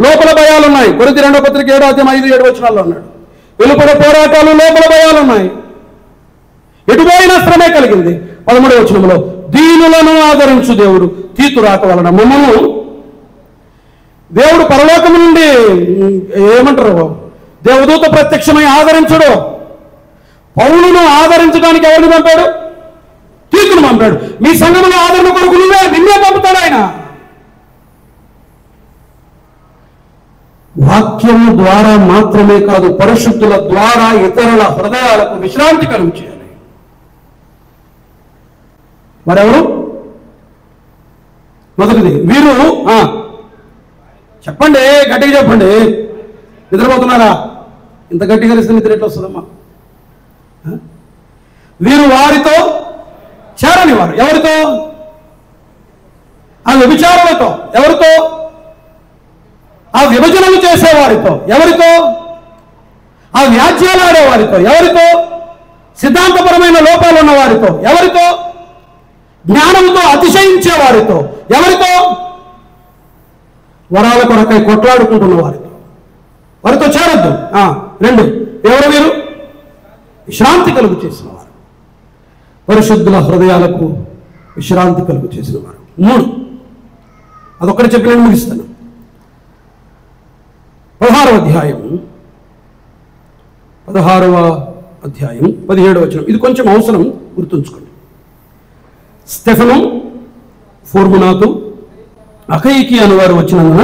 లోపల భయాలున్నాయి. కొరింథీ 2వ పత్రిక 7వ అధ్యాయం 5-7 వచనాల్లో అన్నాడు, వెలుపల పోరాటాలు లోపల భయాలున్నాయి, ఎటుపోయిన శ్రమే కలిగింది. 13వ వచనంలో, దీనులను ఆదరించు దేవుడు తీతు రాక వలన మమ్మను దేవుడు పరలోకం నుండి ఏమంటారు, దేవదూత ప్రత్యక్షమై ఆదరించడు. పౌలును ఆదరించడానికి ఎవరిని పంపాడు? తీతును పంపాడు. మీ సంఘంలో ఆదరణ కొరకు నిన్నే పంపుతాడు ఆయన. వాక్యము ద్వారా మాత్రమే కాదు, పరిశుద్ధుల ద్వారా ఇతరుల హృదయాలకు విశ్రాంతి కలుగు చేయాలి. మరెవరు? మొదటిది వీరు. చెప్పండి, గట్టిగా చెప్పండి. నిద్రపోతున్నారా? ఇంత గట్టిగా ఇస్తే నిద్ర ఎట్లా వస్తుందమ్మా? వీరు వారితో చేరని వారు. ఎవరితో? ఆ వ్యభిచారులతో. ఎవరితో? ఆ విభజనలు చేసేవారితో. ఎవరితో? ఆ వ్యాజ్యాలు ఆడేవారితో. ఎవరితో? సిద్ధాంతపరమైన లోపాలు ఉన్న వారితో. ఎవరితో? జ్ఞానంతో అతిశయించే వారితో. ఎవరితో? వరాల కొరకై కొట్లాడుకుంటున్న వారితో. వారితో చేరద్దు. 2, ఎవరు వీరు? విశ్రాంతి కలుగు చేసిన వారు, పరిశుద్ధుల హృదయాలకు విశ్రాంతి కలుగు చేసిన వారు. 3, అదొక్కటి చెప్పి నేను ముగిస్తాను. 16వ అధ్యాయం 17వ వచనం. ఇది కొంచెం అవసరం, గుర్తుంచుకోండి. స్టెఫను, ఫోర్మునాతు, అకయికి అని వారు వచ్చినందున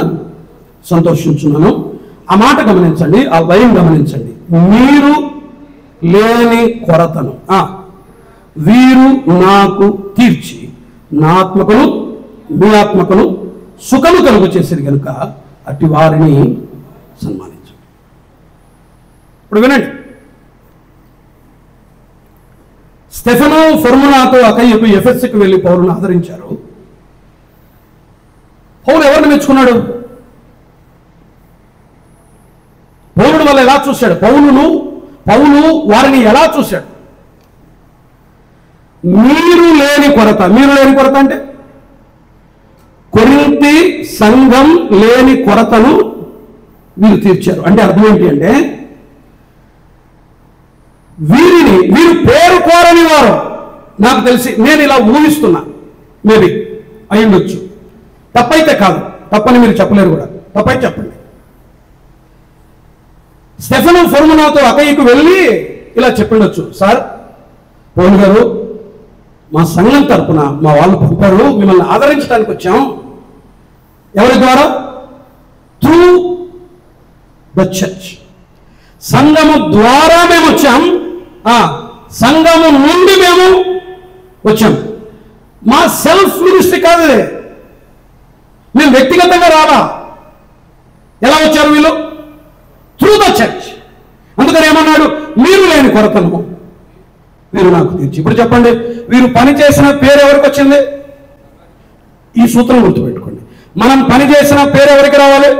సంతోషించున్నాను. ఆ మాట గమనించండి, ఆ భయం గమనించండి. మీరు లేని కొరతను వీరు నాకు తీర్చి నా ఆత్మకును మీ ఆత్మకును సుఖము కలుగు చేసేది కనుక అట్టి వారిని సన్మానించండి. ఇప్పుడు వినండి. స్టెఫను, ఫోర్మునాతో అకయ్యకు ఎఫెస్సుకు వెళ్ళి పౌలును ఆదరించారు. పౌలు ఎవరిని మెచ్చుకున్నాడు? పౌలుడు వల్ల ఎలా చూశాడు? పౌలు వారిని ఎలా చూశాడు? మీరు లేని కొరత. మీరు లేని కొరత అంటే కొరింథీ సంఘం లేని కొరతను వీరు తీర్చారు. అంటే అర్థం ఏంటి అంటే, వీరు పేరు కోరని వారు. నాకు తెలిసి, నేను ఇలా ఊహిస్తున్నా, మేబీ అయ్యుండొచ్చు. తప్పైతే కాదు, తప్పని మీరు చెప్పలేరు కూడా. తప్పైతే చెప్పండి. స్టెఫను ఫోర్మునాతో అకయ్యకు వెళ్ళి ఇలా చెప్పిండొచ్చు, సార్ పౌలు గారు, మా సంఘం తరపున మా వాళ్ళు పంపారు, మిమ్మల్ని ఆదరించడానికి వచ్చాం. ఎవరి ద్వారా? Through the church. సంఘము ద్వారా మేము వచ్చాం, సంఘము నుండి మేము వచ్చాం. మా సెల్ఫ్ మినిస్ట్రీ కాదు, మేము వ్యక్తిగతంగా రాలా. ఎలా వచ్చారు వీళ్ళు? Through the church. అందుకని ఏమన్నాడు? మీరు లేని కొరతను మీరు నాకు తీర్చి. ఇప్పుడు చెప్పండి, వీరు పని చేసిన పేరు ఎవరికి వచ్చింది? ఈ సూత్రం గుర్తుపెట్టుకోండి. మనం పని చేసిన పేరు ఎవరికి రావాలి?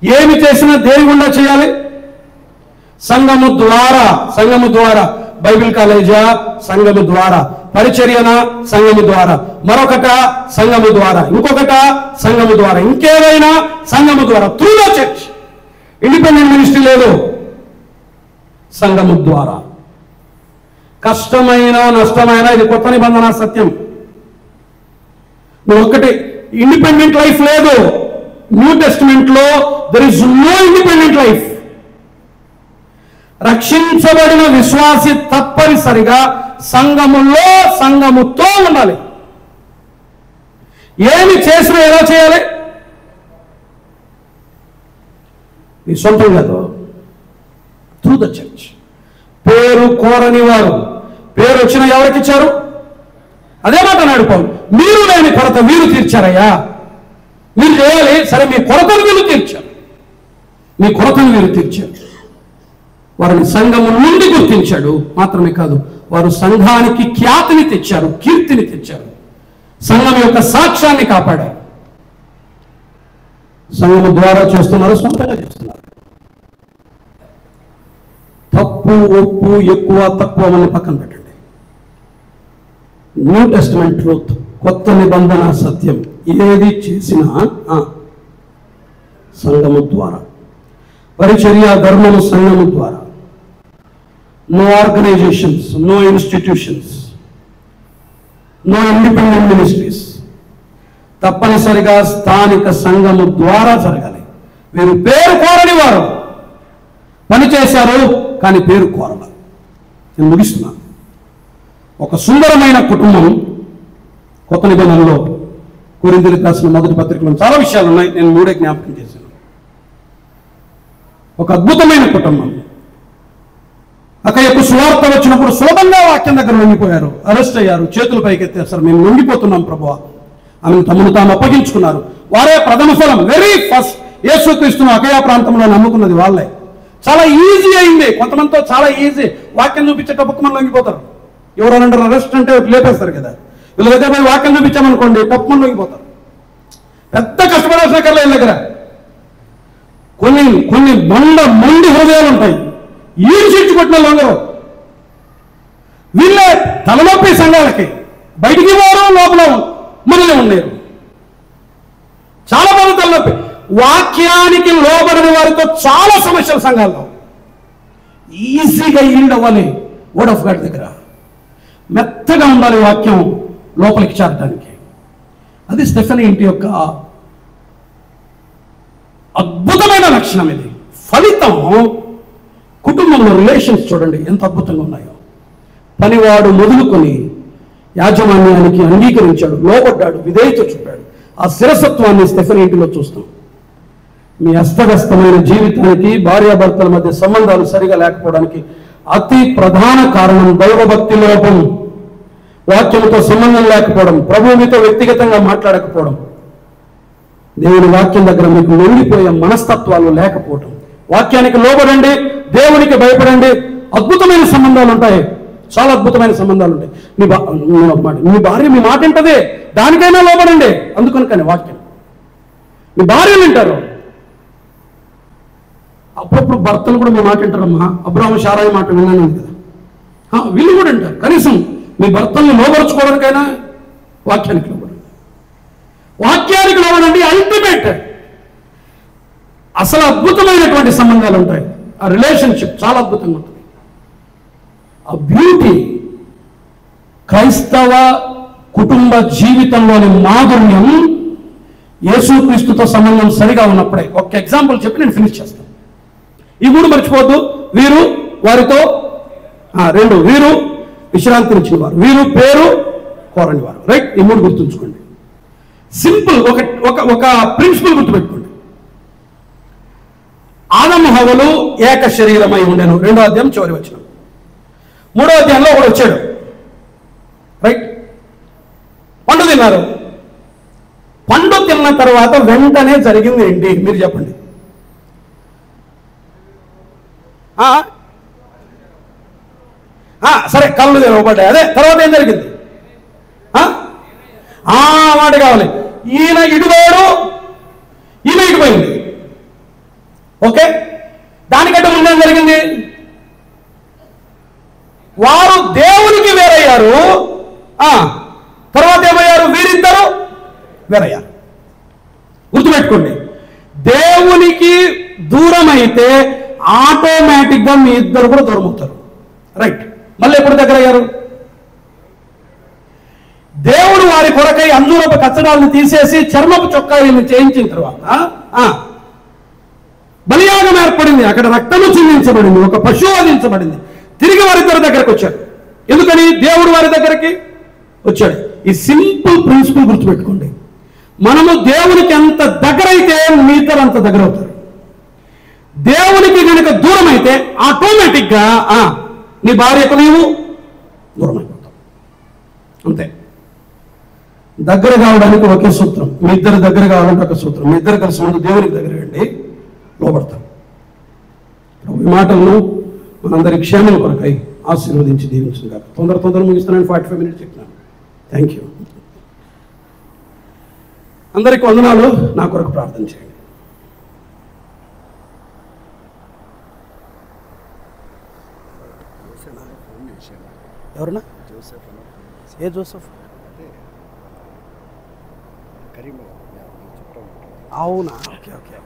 ఏమి చేసినా దేని గుండా చేయాలి? సంఘము ద్వారా. సంఘము ద్వారా. బైబిల్ కాలేజా? సంఘము ద్వారా. పరిచర్యన? సంఘము ద్వారా. మరొకట సంఘము ద్వారా. ఇంకొకట సంఘము ద్వారా. ఇంకేదైనా సంఘము ద్వారా. Through the church. Independent ministry లేదు, సంఘము ద్వారా. కష్టమైన నష్టమైన ఇది కొత్త నిబంధన సత్యం. నువ్వు ఒక్కటి, ఇండిపెండెంట్ లైఫ్ లేదు. న్యూ టెస్టిమెంట్ లో there is no independent life. రక్షించబడిన విశ్వాసి తప్పనిసరిగా సంఘములో సంఘముతో ఉండాలి. ఏమి చేసినా ఎలా చేయాలి? నీ సొంతం కాదు, త్రూ ద చర్చ్. పేరు కోరని వారు, పేరు వచ్చిన ఎవరికి ఇచ్చారు? అదే మాట అన్నాడు పౌలు. మీరు లేని కొరత వీరు తీర్చారయ్యా. మీరు చేయాలి. సరే, మీ కొరతను వీరు తీర్చారు. మీ కొరతను వీరు తీర్చారు. వారిని సంఘము నుండి గుర్తించాడు. మాత్రమే కాదు, వారు సంఘానికి ఖ్యాతిని తెచ్చారు, కీర్తిని తెచ్చారు, సంఘం యొక్క సాక్ష్యాన్ని కాపాడారు. సంఘము ద్వారా చేస్తున్నారు, సొంతంగా చేస్తున్నారు. తప్పు ఒప్పు ఎక్కువ తక్కువ అని పక్కన పెట్టండి. న్యూ టెస్టిమెంట్ ట్రూత్, కొత్త నిబంధన సత్యం. ఏది చేసినా సంఘము ద్వారా. పరిచర్య ధర్మము సంఘము ద్వారా. No organisations, no institutions, no independent ministries. తప్పనిసరిగా స్థానిక సంఘము ద్వారా జరగాలి. వీరు పేరు కోరని వారు, పనిచేశారు కానీ పేరు కోరల. నేను ముగిస్తున్నాను. ఒక సుందరమైన కుటుంబం కొత్త నిబంధనలో కొరింథీయులకు రాసిన మొదటి పత్రికలో చాలా విషయాలు ఉన్నాయి. నేను మూడే జ్ఞాపకం చేశాను. ఒక అద్భుతమైన కుటుంబం. అక్కయ్యకు సువార్త వచ్చినప్పుడు సులభంగా వాక్యం దగ్గర లొంగిపోయారు, అరెస్ట్ అయ్యారు, చేతులు పైకెత్తేస్తారు. మేము లొంగిపోతున్నాం ప్రభువా. ఆమెను తమను తాము అప్పగించుకున్నారు. వారే ప్రథమ ఫలం, వెరీ ఫస్ట్ యేసుక్రీస్తును అకయ ప్రాంతంలో నమ్ముకున్నది వాళ్ళే. చాలా ఈజీ అయింది. కొంతమందితో చాలా ఈజీ. వాక్యం చూపించేటప్పుడు మనం లొంగిపోతారు. ఎవరన్నా అరెస్ట్ అంటే లేపేస్తారు కదా. వీళ్ళ దగ్గర పోయి వాక్యం చూపించామనుకోండి, పప్పుమని లొంగిపోతారు. పెద్ద కష్టపడాల్సిన కల్లా వీళ్ళ దగ్గర కొన్ని మొండి హృదయాలు ఉంటాయి. ఈడ్చిచ్చి కొట్టిన లొంగరు. వీళ్ళే తలనొప్పి సంఘాలకి. బయటికి పోవడం, లోపల మనలే ఉండేరు. చాలా మంది తలనొప్పి. వాక్యానికి లోబడిన వారితో చాలా సమస్యలు సంఘాల్లో. ఈజీగా ఈల్డ్ అవ్వాలి వర్డ్ ఆఫ్ గాడ్ దగ్గర. మెత్తగా ఉండాలి వాక్యం లోపలికి చేరడానికి. అది స్టెఫనీ ఇంటి యొక్క అద్భుతమైన లక్షణం. ఇది ఫలితం. కుటుంబంలో రిలేషన్స్ చూడండి ఎంత అద్భుతంగా ఉన్నాయో. పనివాడు మొదలుకొని యాజమాన్యానికి అంగీకరించాడు, లోబడ్డాడు, విధేయత చూపాడు. ఆ శిరసత్వాన్ని స్టెఫనీ ఇంటిలో చూస్తాం. మీ అస్తవ్యస్తమైన జీవితానికి, భార్యాభర్తల మధ్య సంబంధాలు సరిగా లేకపోవడానికి అతి ప్రధాన కారణం దైవభక్తి లోపం, వాక్యంతో సంబంధం లేకపోవడం, ప్రభువు మీతో వ్యక్తిగతంగా మాట్లాడకపోవడం, దేవుని వాక్యం దగ్గర మీకు లొంగిపోయే మనస్తత్వాలు లేకపోవడం. వాక్యానికి లోబడండి, దేవునికి భయపడండి. అద్భుతమైన సంబంధాలు ఉంటాయి, చాలా అద్భుతమైన సంబంధాలు ఉంటాయి. మీ భార్య మీ మాట వింటదే, దానికైనా లోబడండి. అందుకని కానీ వాక్యం మీ భార్యలు వింటారు. అప్పుడప్పుడు భర్తలు కూడా మీ మాట వింటారమ్మా. అబ్రాహ్మ శారాయి మాట విన్నాను కదా, వీళ్ళు కూడా వింటారు. కనీసం మీ భర్తల్ని లోబరుచుకోవడానికైనా వాక్యానికి లోబడండి. వాక్యానికి లోబడండి. అల్టిమేట్ అసలు అద్భుతమైనటువంటి సంబంధాలు ఉంటాయి. ఆ రిలేషన్షిప్ చాలా అద్భుతంగా ఉంటుంది. ఆ బ్యూటీ క్రైస్తవ కుటుంబ జీవితంలోని మాధుర్యం యేసుక్రీస్తుతో సంబంధం సరిగా ఉన్నప్పుడే. ఒక ఎగ్జాంపుల్ చెప్పి నేను ఫినిష్ చేస్తాను. ఈ మూడు మర్చిపోవద్దు. వీరు వారితో రెండు, వీరు విశ్రాంతినిచ్చిన వారు, వీరు పేరు కోరని వారు. రైట్, ఈ మూడు గుర్తుంచుకోండి. సింపుల్ ఒక ప్రిన్సిపల్ గుర్తుపెట్టుకోండి. ఆదము హవ్వలు ఏక శరీరమై ఉండెను. 2వ అధ్యాయం చివరి వచనం. 3వ అధ్యాయంలో ఒకడు వచ్చాడు, రైట్? పండు తిన్నారు. పండు తిన్న తర్వాత వెంటనే జరిగింది ఏంటి మీరు చెప్పండి? సరే, కళ్ళు తెరవబడ్డాయి. అదే తర్వాత ఏం జరిగింది? మాట కావాలి. ఈయన ఇటుపోయాడు, ఈయన ఇటుపోయింది. ఓకే, దానికంటే ముందేం జరిగింది? వారు దేవునికి వేరయ్యారు. తర్వాత ఏమయ్యారు? వీరిద్దరు వేరయ్యారు. గుర్తుపెట్టుకోండి, దేవునికి దూరం అయితే ఆటోమేటిక్గా మీ ఇద్దరు కూడా దూరం అవుతారు. రైట్? మళ్ళీ ఎప్పుడు దగ్గర అయ్యారు? దేవుడు వారి కొరకై అంజూరపు కచ్చడాలను తీసేసి చర్మపు చొక్కాలను చేయించిన తర్వాత బలియాగం ఏర్పడింది. అక్కడ రక్తము చిందించబడింది, ఒక పశువు వధించబడింది. తిరిగి వారిద్దరి దగ్గరకు వచ్చాడు. ఎందుకని? దేవుడు వారి దగ్గరికి వచ్చాడు. ఈ సింపుల్ ప్రిన్సిపల్ గుర్తుపెట్టుకోండి. మనము దేవునికి ఎంత దగ్గర అయితే మీ ఇద్దరు అంత దగ్గర అవుతారు. దేవునికి కనుక దూరం అయితే ఆటోమేటిక్గా నీ భార్యకు నీవు దూరం అయిపోతావు. అంతే. దగ్గర కావడానికి ఒకే సూత్రం. మీ ఇద్దరు దగ్గర కావాలంటే ఒక సూత్రం. మీ ఇద్దరు కలిసి ముందు దేవునికి దగ్గర వెళ్ళి లోపడతారు. ఈ మాటలను మనందరి క్షేమం కొరకై ఆశీర్వదించి దీవించిన కాదు. తొందర ముగిస్తున్నాను. 45 minutes చెప్పినాను. Thank you. అందరికి వందనాలు. నా కొరకు ప్రార్థన చేయండి. ఎవరన్నా? ఏ జోసెఫ్? అవునా? ఓకే.